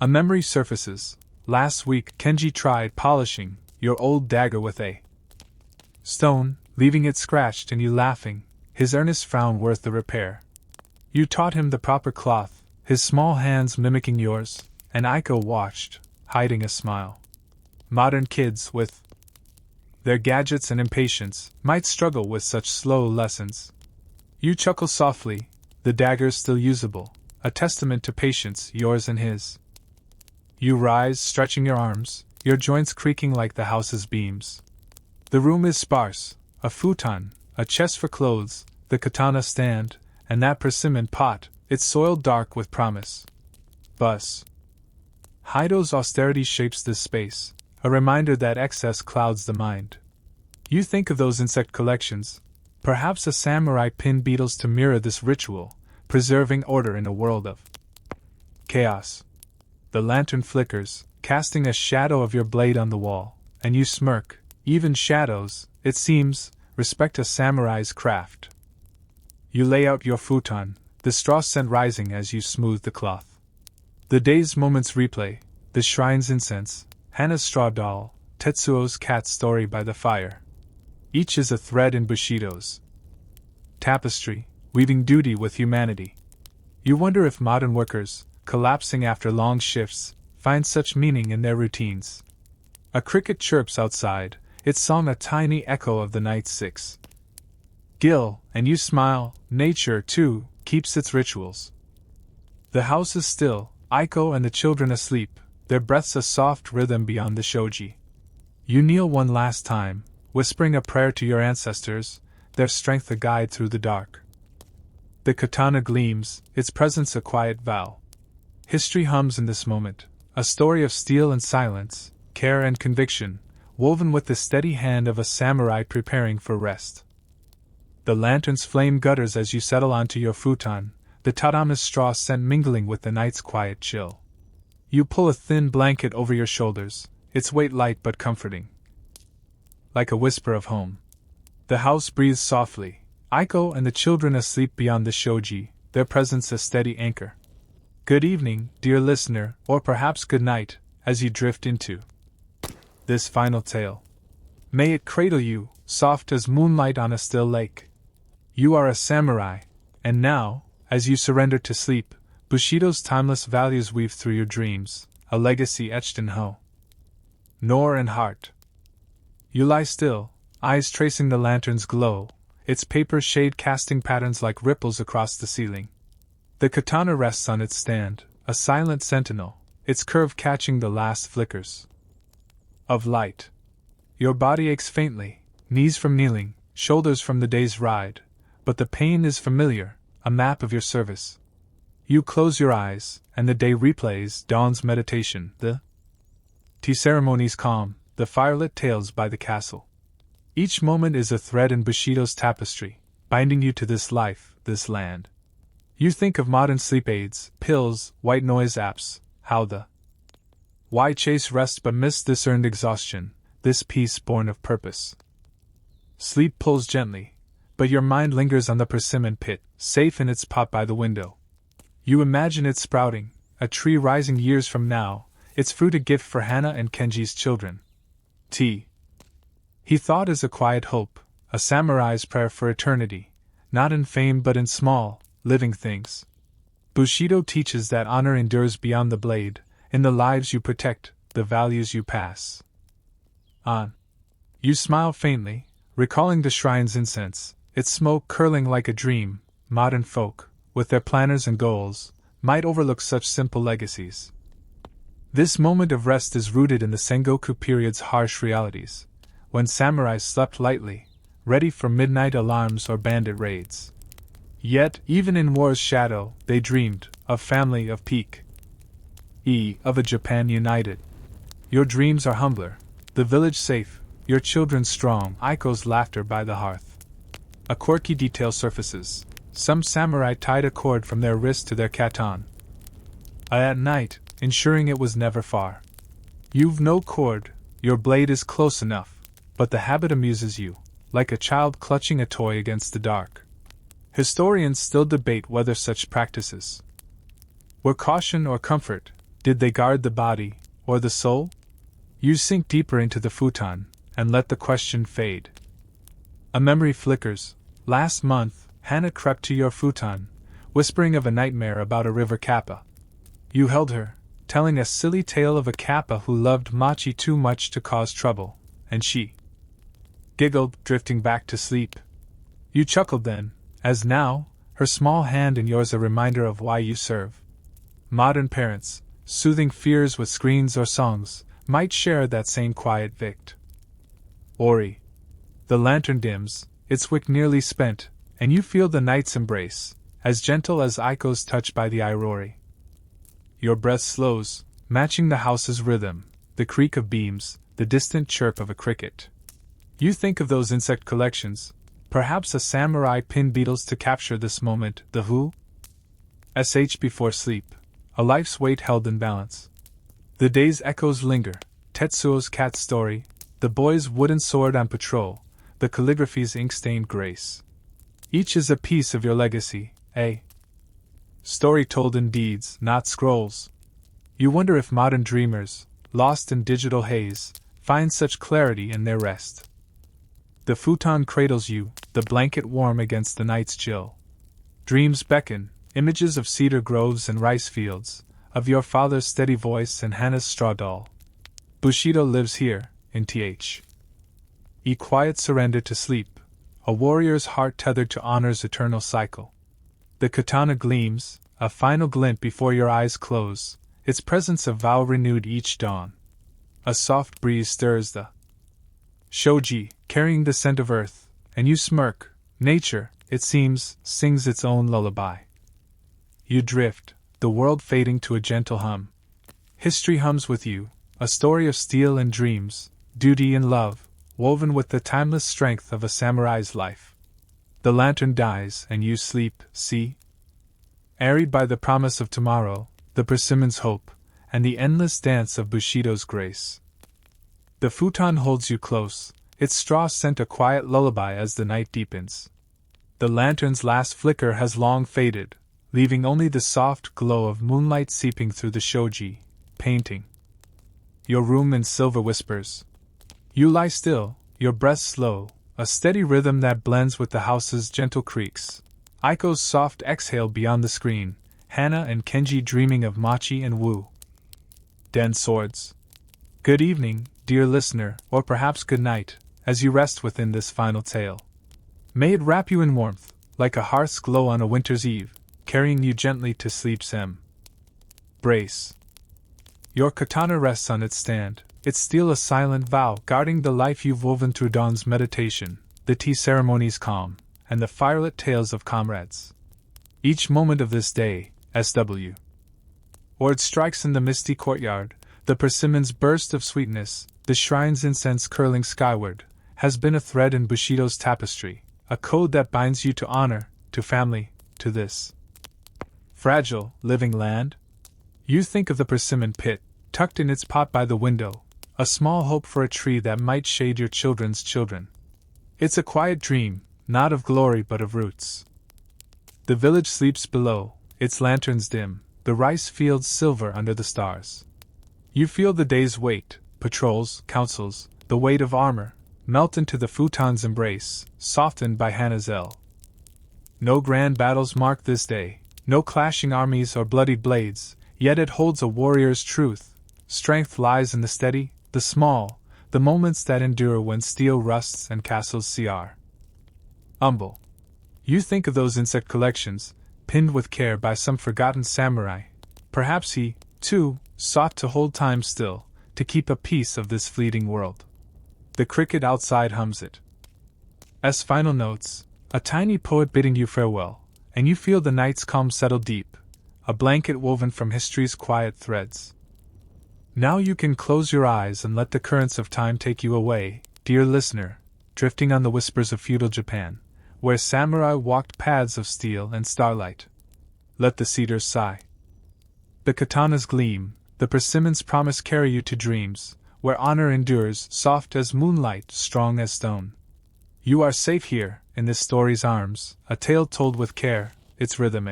A memory surfaces. Last week, Kenji tried polishing your old dagger with a stone, leaving it scratched and you laughing, his earnest frown worth the repair. You taught him the proper cloth, his small hands mimicking yours, and Aiko watched, hiding a smile. Modern kids, with their gadgets and impatience, might struggle with such slow lessons. You chuckle softly, the dagger's still usable, a testament to patience, yours and his. You rise, stretching your arms, your joints creaking like the house's beams. The room is sparse, a futon, a chest for clothes, the katana stand, and that persimmon pot, it's soiled dark with promise. Hido's austerity shapes this space, a reminder that excess clouds the mind. You think of those insect collections, perhaps a samurai pin beetles to mirror this ritual, preserving order in a world of chaos. The lantern flickers, casting a shadow of your blade on the wall, and you smirk. Even shadows, it seems, respect a samurai's craft. You lay out your futon, the straw scent rising as you smooth the cloth. The day's moments replay, the shrine's incense, Hana's straw doll, Tetsuo's cat story by the fire. Each is a thread in Bushido's tapestry, weaving duty with humanity. You wonder if modern workers, collapsing after long shifts, find such meaning in their routines. A cricket chirps outside, its song a tiny echo of the night's six. Gill, and you smile, nature, too, keeps its rituals. The house is still, Aiko and the children asleep, their breaths a soft rhythm beyond the shoji. You kneel one last time, whispering a prayer to your ancestors, their strength a guide through the dark. The katana gleams, its presence a quiet vow. History hums in this moment, a story of steel and silence, care and conviction, woven with the steady hand of a samurai preparing for rest. The lantern's flame gutters as you settle onto your futon, the tatama's straw scent mingling with the night's quiet chill. You pull a thin blanket over your shoulders, its weight light but comforting, like a whisper of home. The house breathes softly, Aiko and the children asleep beyond the shoji, their presence a steady anchor. Good evening, dear listener, or perhaps good night, as you drift into this final tale. May it cradle you, soft as moonlight on a still lake. You are a samurai, and now, as you surrender to sleep, Bushido's timeless values weave through your dreams, a legacy etched in nor and heart. You lie still, eyes tracing the lantern's glow, its paper shade casting patterns like ripples across the ceiling. The katana rests on its stand, a silent sentinel, its curve catching the last flickers of light. Your body aches faintly, knees from kneeling, shoulders from the day's ride, but the pain is familiar, a map of your service. You close your eyes, and the day replays dawn's meditation, the tea ceremony's calm, the firelit tales by the castle. Each moment is a thread in Bushido's tapestry, binding you to this life, this land. You think of modern sleep aids, pills, white noise apps, how the why chase rest but miss this earned exhaustion, this peace born of purpose. Sleep pulls gently, but your mind lingers on the persimmon pit, safe in its pot by the window. You imagine it sprouting, a tree rising years from now, its fruit a gift for Hana and Kenji's children. Tea. He thought as a quiet hope, a samurai's prayer for eternity, not in fame but in small, living things. Bushido teaches that honor endures beyond the blade, in the lives you protect, the values you pass on. You smile faintly, recalling the shrine's incense, its smoke curling like a dream. Modern folk, with their planners and goals, might overlook such simple legacies. This moment of rest is rooted in the Sengoku period's harsh realities, when samurais slept lightly, ready for midnight alarms or bandit raids. Yet, even in war's shadow, they dreamed of family, of peak, of a Japan united. Your dreams are humbler, the village safe, your children strong, Aiko's laughter by the hearth. A quirky detail surfaces. Some samurai tied a cord from their wrist to their katana at night, ensuring it was never far. You've no cord, your blade is close enough, but the habit amuses you, like a child clutching a toy against the dark. Historians still debate whether such practices were caution or comfort. Did they guard the body, or the soul? You sink deeper into the futon, and let the question fade A memory flickers. Last month, Hannah crept to your futon, whispering of a nightmare about a river kappa. You held her, telling a silly tale of a kappa who loved Machi too much to cause trouble, and she giggled, drifting back to sleep. You chuckled then, as now, her small hand in yours a reminder of why you serve. Modern parents, soothing fears with screens or songs, might share that same quiet vict. Ori. The lantern dims, its wick nearly spent, and you feel the night's embrace, as gentle as Aiko's touch by the Aurori. Your breath slows, matching the house's rhythm, the creak of beams, the distant chirp of a cricket. You think of those insect collections, perhaps a samurai pin beetles to capture this moment, the who? Sh before sleep, a life's weight held in balance. The day's echoes linger, Tetsuo's cat story, the boy's wooden sword on patrol, the calligraphy's ink-stained grace. Each is a piece of your legacy, a story told in deeds, not scrolls. You wonder if modern dreamers, lost in digital haze, find such clarity in their rest. The futon cradles you, the blanket warm against the night's chill. Dreams beckon, images of cedar groves and rice fields, of your father's steady voice and Hannah's straw doll. Bushido lives here, in Th. Quiet surrender to sleep, a warrior's heart tethered to honor's eternal cycle. The katana gleams, a final glint before your eyes close, its presence a vow renewed each dawn. A soft breeze stirs the shoji, carrying the scent of earth, and you smirk. Nature, it seems, sings its own lullaby. You drift, the world fading to a gentle hum. History hums with you, a story of steel and dreams, duty and love, woven with the timeless strength of a samurai's life. The lantern dies and you sleep, see? Aided by the promise of tomorrow, the persimmon's hope, and the endless dance of Bushido's grace. The futon holds you close, its straw scent a quiet lullaby as the night deepens. The lantern's last flicker has long faded, leaving only the soft glow of moonlight seeping through the shoji, painting your room in silver whispers. You lie still, your breath slow, a steady rhythm that blends with the house's gentle creaks. Aiko's soft exhale beyond the screen, Hannah and Kenji dreaming of Machi and Wu. Den swords. Good evening, dear listener, or perhaps good night, as you rest within this final tale. May it wrap you in warmth, like a hearth's glow on a winter's eve, carrying you gently to sleep's embrace. Your katana rests on its stand, its steel a silent vow guarding the life you've woven through dawn's meditation, the tea ceremony's calm, and the firelit tales of comrades. Each moment of this day, SW. Ord strikes in the misty courtyard, the persimmon's burst of sweetness, the shrine's incense curling skyward, has been a thread in Bushido's tapestry, a code that binds you to honor, to family, to this fragile, living land. You think of the persimmon pit, tucked in its pot by the window, a small hope for a tree that might shade your children's children. It's a quiet dream, not of glory but of roots. The village sleeps below, its lanterns dim, the rice fields silver under the stars. You feel the day's weight, patrols, councils, the weight of armor, melt into the futon's embrace, softened by Hannah's L. No grand battles mark this day, no clashing armies or bloodied blades, yet it holds a warrior's truth. Strength lies in the steady, the small, the moments that endure when steel rusts and castles cr. Humble. You think of those insect collections, pinned with care by some forgotten samurai. Perhaps he, too, sought to hold time still, to keep a piece of this fleeting world. The cricket outside hums it. As final notes, a tiny poet bidding you farewell, and you feel the night's calm settle deep, a blanket woven from history's quiet threads. Now you can close your eyes and let the currents of time take you away, dear listener, drifting on the whispers of feudal Japan, where samurai walked paths of steel and starlight. Let the cedars sigh. The katana's gleam, the persimmon's promise carry you to dreams, where honor endures, soft as moonlight, strong as stone. You are safe here, in this story's arms, a tale told with care, its rhythm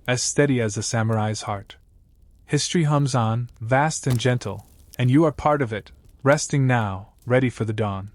as steady as a samurai's heart. History hums on, vast and gentle, and you are part of it, resting now, ready for the dawn.